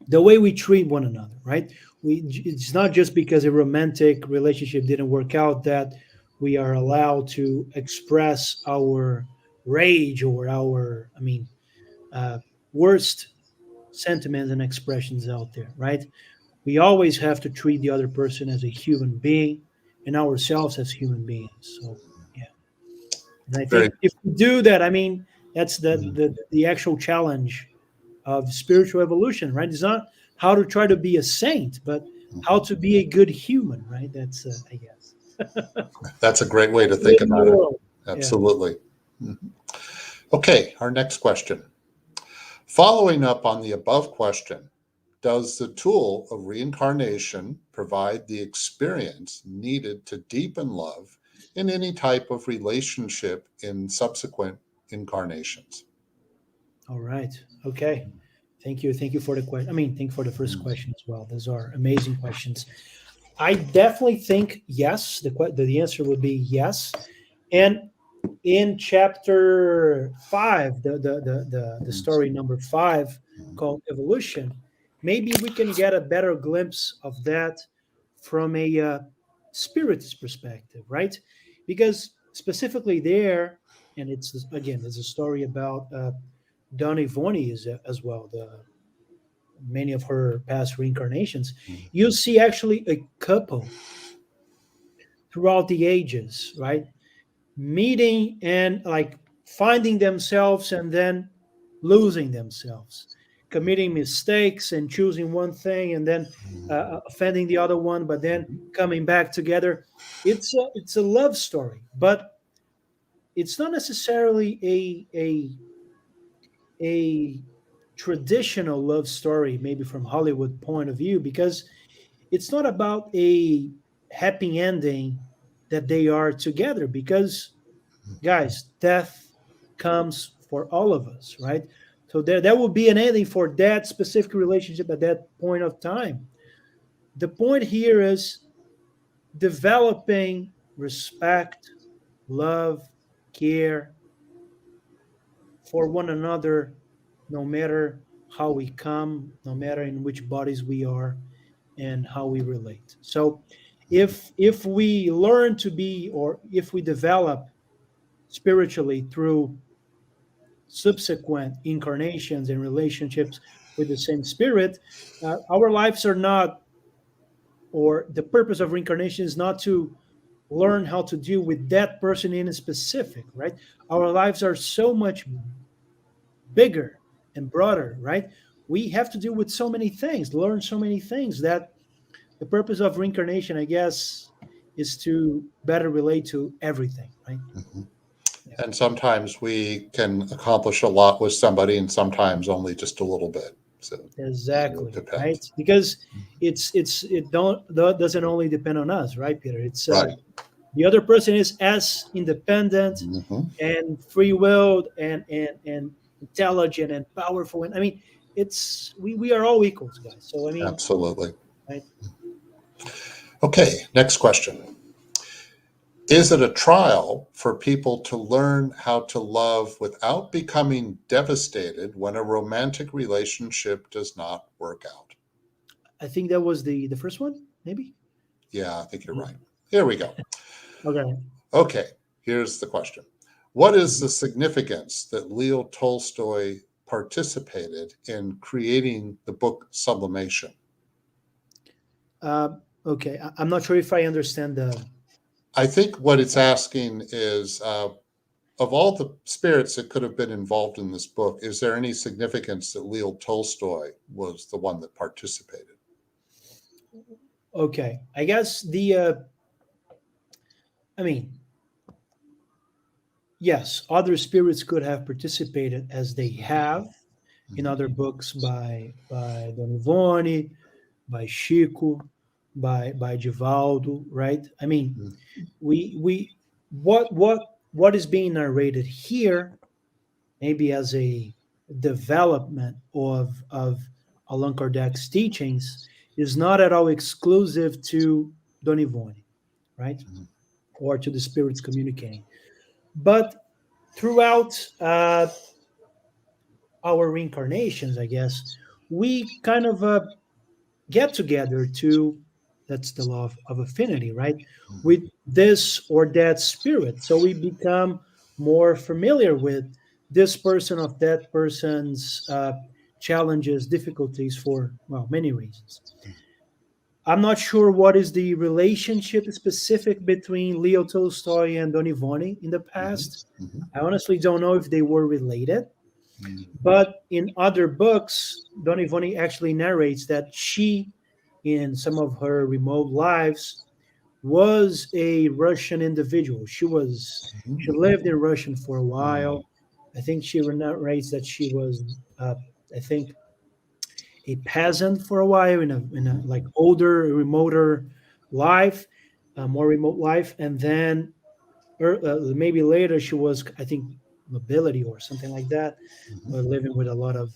the way we treat one another, right? it's not just because a romantic relationship didn't work out that we are allowed to express our rage or our, I mean, uh, worst sentiments and expressions out there, right? We always have to treat the other person as a human being and ourselves as human beings. So yeah, and I Very. think if we do that, I mean, that's the actual challenge of spiritual evolution, right? It's not how to try to be a saint, but how to be a good human, right? That's I guess That's a great way how to to live think in the about it. world. Yeah. Absolutely. Mhm. Okay, our next question. Following up on the above question, does the tool of reincarnation provide the experience needed to deepen love in any type of relationship in subsequent incarnations? All right. Okay. Thank you. Thank you for the question. I mean, thank you for the first question as well. Those are amazing questions. I definitely think yes. The answer would be yes. And in chapter 5, the story number 5 called Evolution, maybe we can get a better glimpse of that from a spiritist perspective, right? Because specifically there, and it's again, there's a story about Donna Yvonne as well, the many of her past reincarnations. You see actually a couple throughout the ages, right? Meeting and like finding themselves and then losing themselves, committing mistakes and choosing one thing and then offending the other one, but then coming back together. It's a love story, but it's not necessarily a traditional love story, maybe from Hollywood point of view, because it's not about a happy ending that they are together. Because guys, death comes for all of us, right? So there will be an ending for that specific relationship at that point of time. The point here is developing respect, love, care for one another, no matter how we come, no matter in which bodies we are, and how we relate. So if we learn to be, or if we develop spiritually through subsequent incarnations and relationships with the same spirit, our lives are not, or the purpose of reincarnation is not to learn how to deal with that person in a specific, right? Our lives are so much bigger and broader, right? We have to deal with so many things, learn so many things, that the purpose of reincarnation, I guess, is to better relate to everything, right? Mhm. Yeah. And sometimes we can accomplish a lot with somebody, and sometimes only just a little bit. So it Exactly, right? depends. Because it doesn't only depend on us, right, Peter? It's Right. the other person is as independent Hmm. and free-willed and intelligent and powerful. And I mean, it's we are all equals, guys. So I mean, Absolutely. right? Okay, next question. Is it a trial for people to learn how to love without becoming devastated when a romantic relationship does not work out? I think that was the first one, maybe. Yeah, I think you're right. Here we go. Okay. Okay, here's the question. What is Mhm. the significance that Leo Tolstoy participated in creating the book Sublimation? Okay, I'm not sure if I understand the. I think what it's asking is of all the spirits that could have been involved in this book, is there any significance that Leo Tolstoy was the one that participated? Okay, I guess the. I mean, yes, other spirits could have participated as they have in Mhm. other books by Don Ivone, by Chico, by Givaldo, right? I mean, Mhm. we what is being narrated here, maybe as a development of Allan Kardec's teachings, is not at all exclusive to Don Ivone, right? Or to the spirits communicating. But throughout our reincarnations, I guess, we kind of get together to, that's the law of affinity, right? Mhm. With this or that spirit. So we become more familiar with this person of that person's challenges, difficulties for, well, many reasons. I'm not sure what is the relationship specific between Leo Tolstoy and Don Ivone in the Mhm. past. Mhm. I honestly don't know if they were related, Mhm. but in other books, Don Ivone actually narrates that she, in some of her remote lives, was a Russian individual. She Mhm. lived in Russian for a while. I think she narrates that she was, I think, a peasant for a while in a Mhm. like older, remoter life, a more remote life, and then maybe later she was, I think, nobility or something like that, Mhm. living with a lot of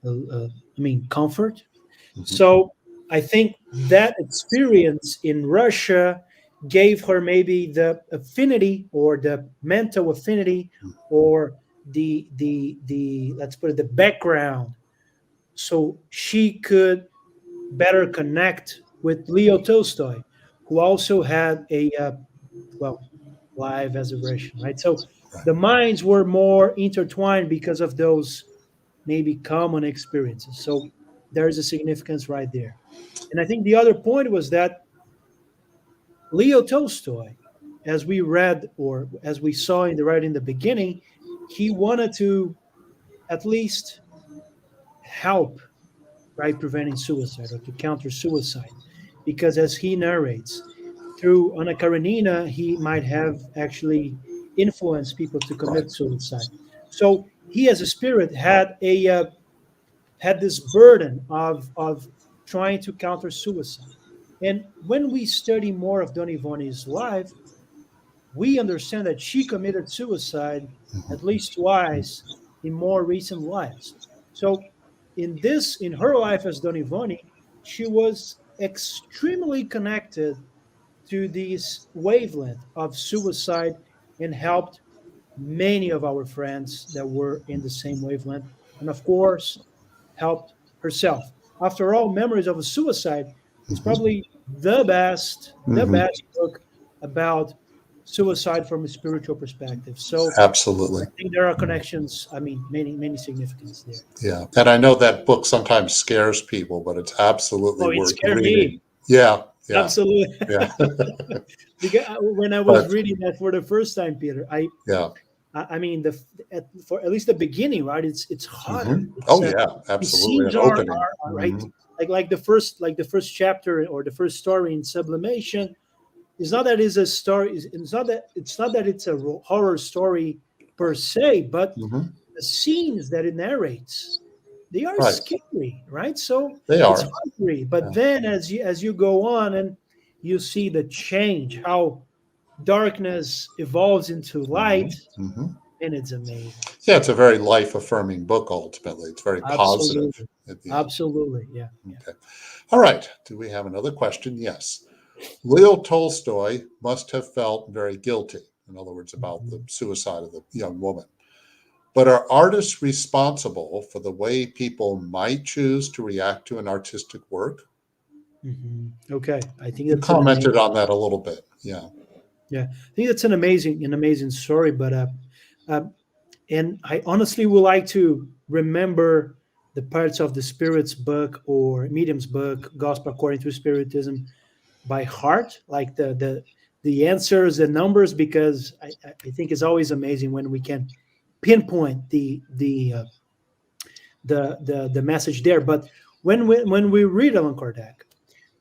I mean, comfort. Mhm. So I think that experience in Russia gave her maybe the affinity or the mental affinity or the let's put it, the background, so she could better connect with Leo Tolstoy, who also had a well, live as a Russian, right? So Right. the minds were more intertwined because of those maybe common experiences. So there's a significance right there. And I think the other point was that Leo Tolstoy, as we read or as we saw in the right in the beginning, he wanted to at least help, right, preventing suicide or to counter suicide, because as he narrates, through Anna Karenina, he might have actually influenced people to Right. commit suicide. So he, as a spirit, had this burden of trying to counter suicide. And when we study more of Don Ivoni's life, we understand that she committed suicide at Mhm. least twice in more recent lives. So in her life as Don Ivoni, she was extremely connected to this wavelength of suicide and helped many of our friends that were in the same wavelength. And of course, helped herself. After all, Memories of a Suicide is Mhm. probably the Mhm. best book about suicide from a spiritual perspective. So Absolutely. I think there are connections. I mean, many significance there. Yeah. And I know that book sometimes scares people, but it's absolutely Oh, it worth scared me. reading. Yeah. Yeah. Absolutely. Yeah. Because when I was But reading that for the first time, Peter, yeah. I mean, for at least the beginning, right? It's harder. Mhm. Oh, Uh, yeah. the Absolutely. scenes An opening. are right. Mhm. Like the first chapter or the first story in Sublimation. It's not that it's a story. It's not that it's a horror story per se, but Mhm. the scenes that it narrates, they are Right. scary, right? So They it's are. hard to read. But Yeah. then as you go on and you see the change, how darkness evolves into Mhm. light, Mhm. and it's amazing. Yeah, it's a very life affirming book, ultimately. It's very positive Absolutely. at the end. Absolutely. Yeah. Yeah. Okay. All right. Do we have another question? Yes. Leo Tolstoy must have felt very guilty, in other words, about the Mhm. suicide of the young woman. But are artists responsible for the way people might choose to react to an artistic work? Okay. I think You that's an amazing, commented on that a little bit. Yeah. yeah. I think that's an amazing story. But uh, and I honestly would like to remember the parts of the Spirit's book or Medium's book, Gospel According to Spiritism, by heart, like the answers, the numbers, because I think it's always amazing when we can pinpoint the message there. But when we read Allan Kardec,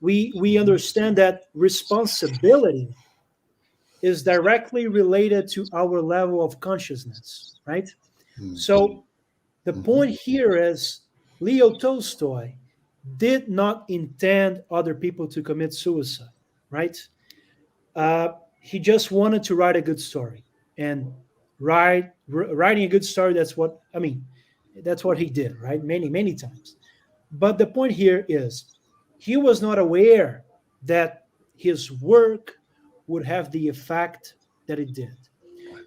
we understand that responsibility is directly related to our level of consciousness, right? Mm-hmm. So the Mm-hmm. point here is Leo Tolstoy did not intend other people to commit suicide, right? He just wanted to write a good story, and writing a good story. That's what I mean. That's what he did, right? Many times. But the point here is he was not aware that his work would have the effect that it did.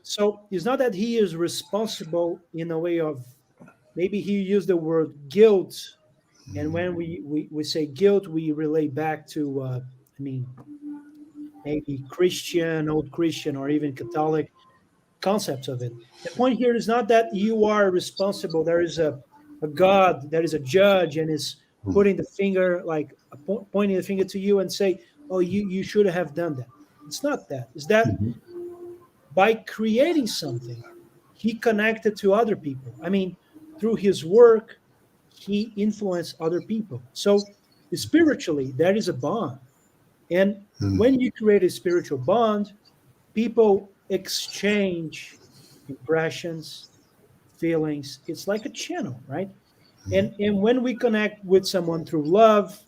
So it's not that he is responsible in a way of, maybe he used the word guilt And when we say guilt, we relate back to, maybe Christian, old Christian, or even Catholic concepts of it. The point here is not that you are responsible. There is a God, there is a judge, and is putting the finger, like pointing the finger to you and say, "Oh, you should have done that." It's not that. It's that by creating something, he connected to other people. Through his work, he influenced other people. So spiritually, there is a bond. And when you create a spiritual bond, people exchange impressions, feelings. It's like a channel, right? And when we connect with someone through love,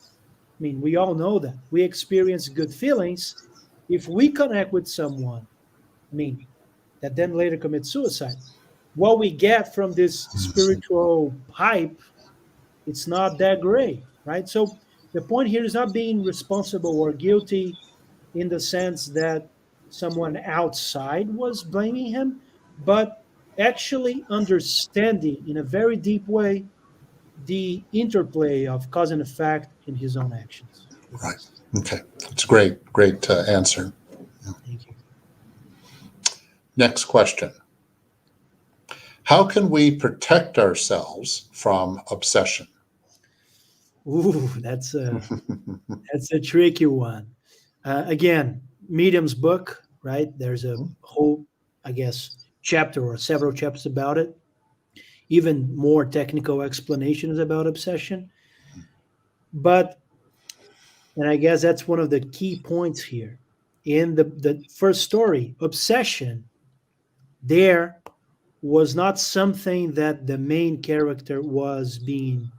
we all know that we experience good feelings. If we connect with someone, that then later commits suicide, what we get from this spiritual pipe, it's not that great, right? So the point here is not being responsible or guilty in the sense that someone outside was blaming him, but actually understanding in a very deep way the interplay of cause and effect in his own actions. Right. Okay. That's great. Great answer. Thank you. Next question. How can we protect ourselves from obsession? Ooh, that's a tricky one. Again, Medium's book, right? There's a whole, I guess, chapter or several chapters about it. Even more technical explanations about obsession. But, and I guess that's one of the key points here. In the first story, obsession, there was not something that the main character was being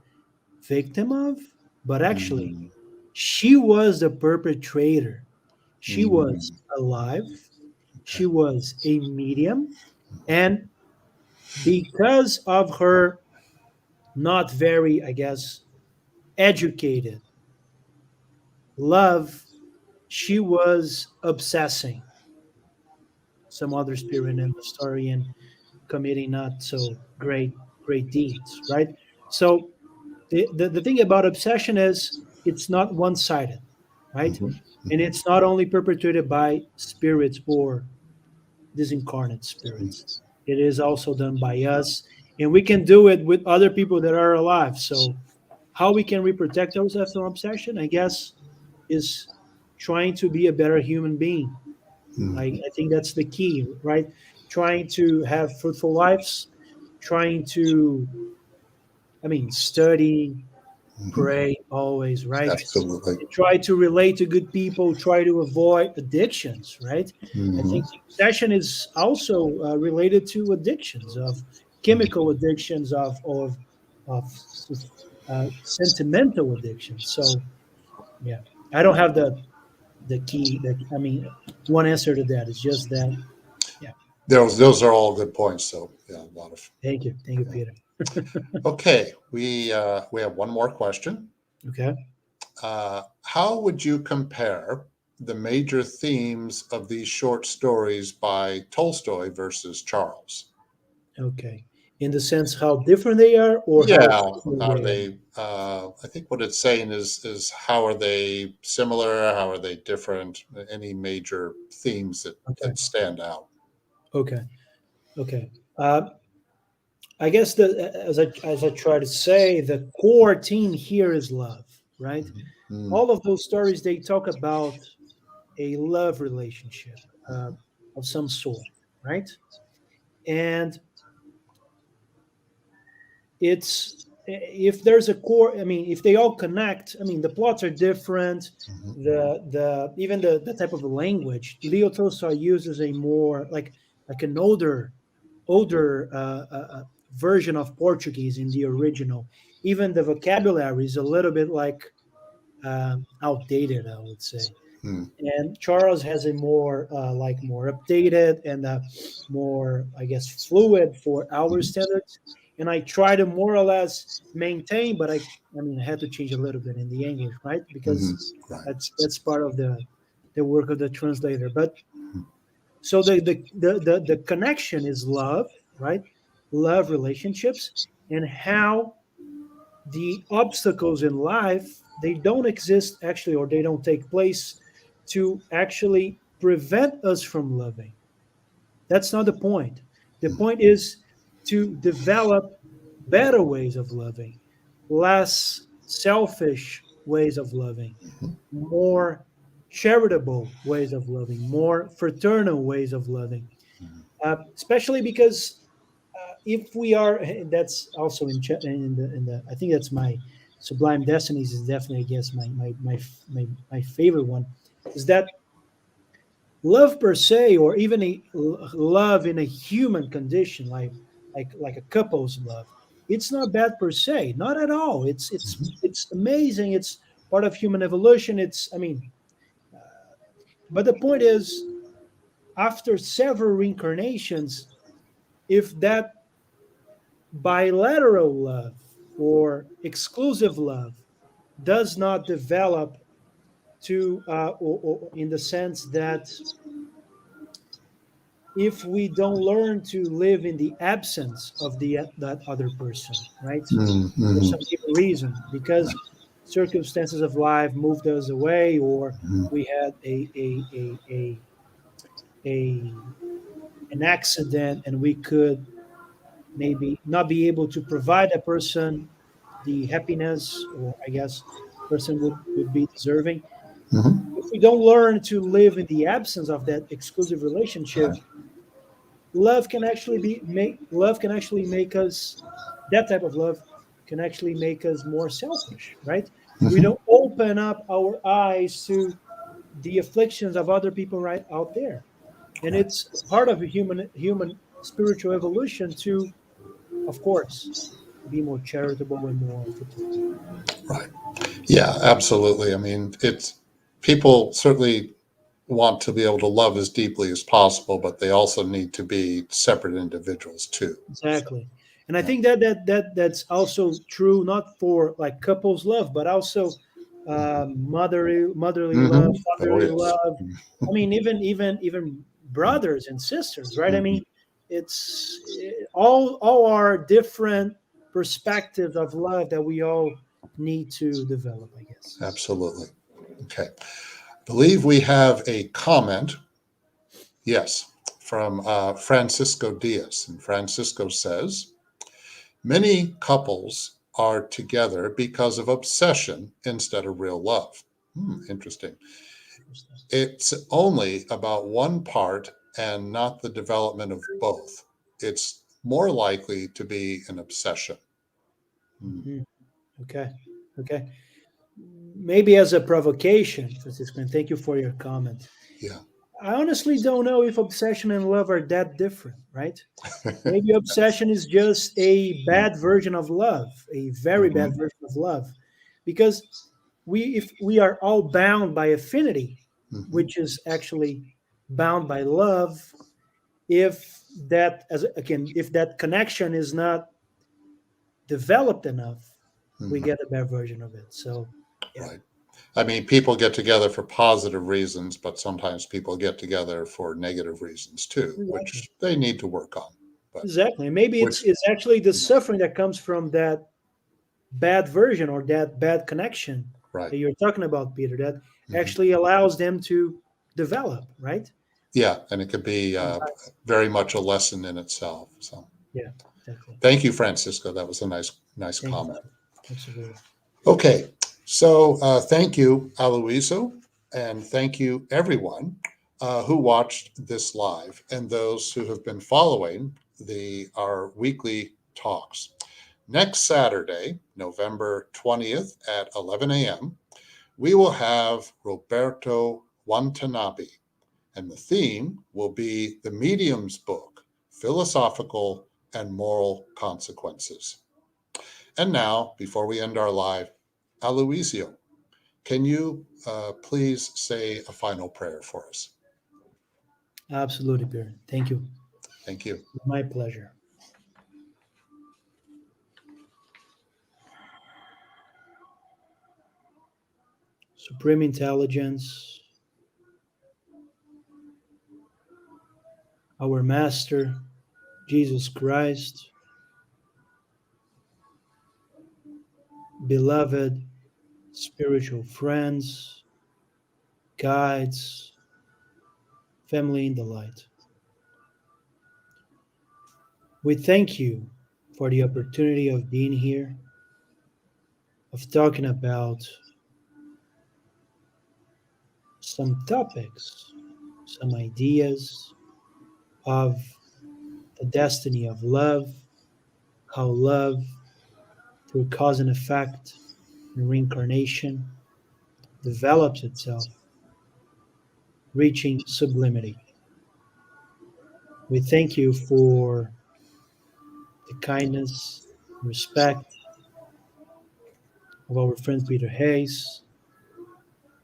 victim of, but actually she was the perpetrator. She was alive. She was a medium. And because of her not very, I guess, educated love, she was obsessing some other spirit in the story and committing not so great deeds, right? So the thing about obsession is it's not one-sided, right? And it's not only perpetrated by spirits or disincarnate spirits. It is also done by us, and we can do it with other people that are alive. So how we can protect ourselves from obsession, I guess, is trying to be a better human being. I think that's the key, right? Trying to have fruitful lives, trying to, study, pray always, right? Absolutely. And try to relate to good people, try to avoid addictions, right? I think the obsession is also related to addictions, of chemical addictions, of sentimental addictions. So yeah, I don't have the key. One answer to that is just that. Yeah. Those are all good points. So yeah, a lot of. Thank you, Peter. Okay, we have one more question. Okay. How would you compare the major themes of these short stories by Tolstoy versus Charles? Okay. In the sense how different they are, or how Yeah, similar how are they are. they? I think what it's saying is how are they similar? How are they different? Any major themes Okay. that stand out? Okay. Okay. I guess that as I try to say, the core theme here is love, right? Mm, All of those stories, they talk about a love relationship of some sort, right? And it's, if there's a core, if they all connect, the plots are different. The even the type of language Leo Tolstoy uses a more like an older version of Portuguese in the original. Even the vocabulary is a little bit like outdated, I would say. mm, And Charles has a more more updated and more, I guess, fluid for our standards. And I try to more or less maintain, but I had to change a little bit in the English, right? Because right. that's part of the work of the translator. But so the connection is love, right? Love relationships, and how the obstacles in life, they don't exist actually, or they don't take place to actually prevent us from loving. That's not the point. The point is to develop better ways of loving, less selfish ways of loving, more charitable ways of loving, more fraternal ways of loving. Especially because if we are, and that's also in the I think that's my Sublime Destinies is definitely, I guess, my favorite one, is that love per se, or even love in a human condition, like a couple's love, it's not bad per se, not at all. It's amazing. It's part of human evolution. It's, I mean, but the point is, after several reincarnations, if that bilateral love or exclusive love does not develop to, or in the sense that if we don't learn to live in the absence of that other person, right? For Mm-hmm. some given reason, because circumstances of life moved us away, or we had a an accident, and we could maybe not be able to provide a person the happiness, or I guess person would be deserving. Mm-hmm. If we don't learn to live in the absence of that exclusive relationship, Right. love can actually make us, that type of love can actually make us more selfish, right? We Mm-hmm. don't open up our eyes to the afflictions of other people right out there. And Right. it's part of a human spiritual evolution to, of course, be more charitable and more fraternal. Right. Yeah, absolutely. I mean, it's people certainly want to be able to love as deeply as possible, but they also need to be separate individuals too. So, Exactly. And I yeah. think that's also true, not for like couples love, but also motherly love, Mm-hmm. Oh, fatherly yes. love. I mean, even brothers and sisters, right? I Mhm. mean, all are different perspectives of love that we all need to develop, I guess. Absolutely. Okay. Believe we have a comment. Yes, from Francisco Diaz. And Francisco says, many couples are together because of obsession instead of real love. Interesting. It's only about one part and not the development of both. It's more likely to be an obsession. Hmm. Mhm. Okay. Okay. Maybe as a provocation, Francisco, and thank you for your comment. Yeah. I honestly don't know if obsession and love are that different, right? Maybe obsession is just a bad version of love, a very bad Mhm. version of love, because if we are all bound by affinity, Mhm. which is actually bound by love, if that, as again, if that connection is not developed enough, we Mhm. get a bad version of it. So, yeah, Right. I mean, people get together for positive reasons, but sometimes people get together for negative reasons too, exactly. which they need to work on. But Exactly. Maybe it's which, it's actually the suffering that comes from that bad version or that bad connection right. that you're talking about, Peter, that Mhm. actually allows them to develop, right? Yeah, and it could be Sometimes. very much a lesson in itself. So, Yeah, exactly. thank you, Francisco. That was a nice Thank you. comment. Absolutely. Okay, so thank you, Aluizio, and thank you, everyone who watched this live and those who have been following our weekly talks. Next Saturday, November 20th at 11 a.m., we will have Roberto Watanabe, and the theme will be the Medium's book, Philosophical and Moral Consequences. And now, before we end our live, Aluizio, can you please say a final prayer for us? Absolutely, Peter. Thank you. Thank you. My pleasure. Supreme intelligence, our Master, Jesus Christ, beloved spiritual friends, guides, family in the light. We thank you for the opportunity of being here, of talking about some topics, some ideas of the destiny of love, how love, through cause and effect and reincarnation, develops itself, reaching sublimity. We thank you for the kindness, respect of our friend Peter Hayes,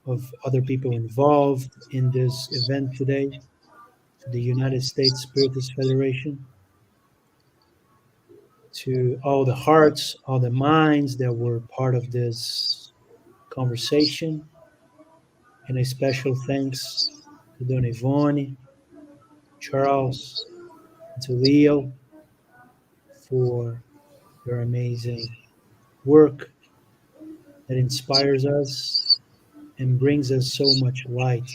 of other people involved in this event today, to the United States Spiritist Federation, to all the hearts, all the minds that were part of this conversation, and a special thanks to Don Yvonne, Charles, and to Leo for your amazing work that inspires us and brings us so much light.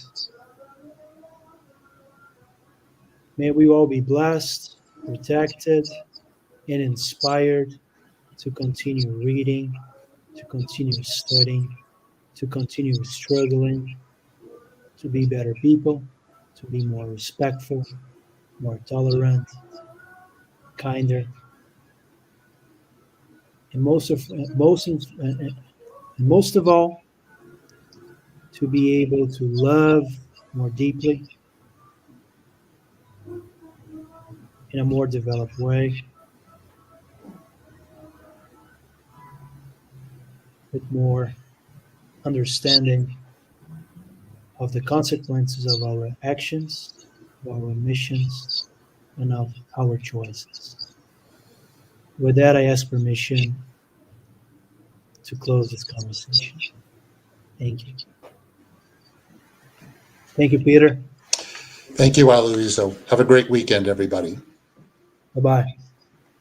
May we all be blessed, protected, and inspired to continue reading, to continue studying, to continue struggling, to be better people, to be more respectful, more tolerant, kinder, and most of all, to be able to love more deeply in a more developed way, with more understanding of the consequences of our actions, of our missions, and of our choices. With that, I ask permission to close this conversation. Thank you. Thank you, Peter. Thank you, Aluizio. Have a great weekend, everybody. Bye bye.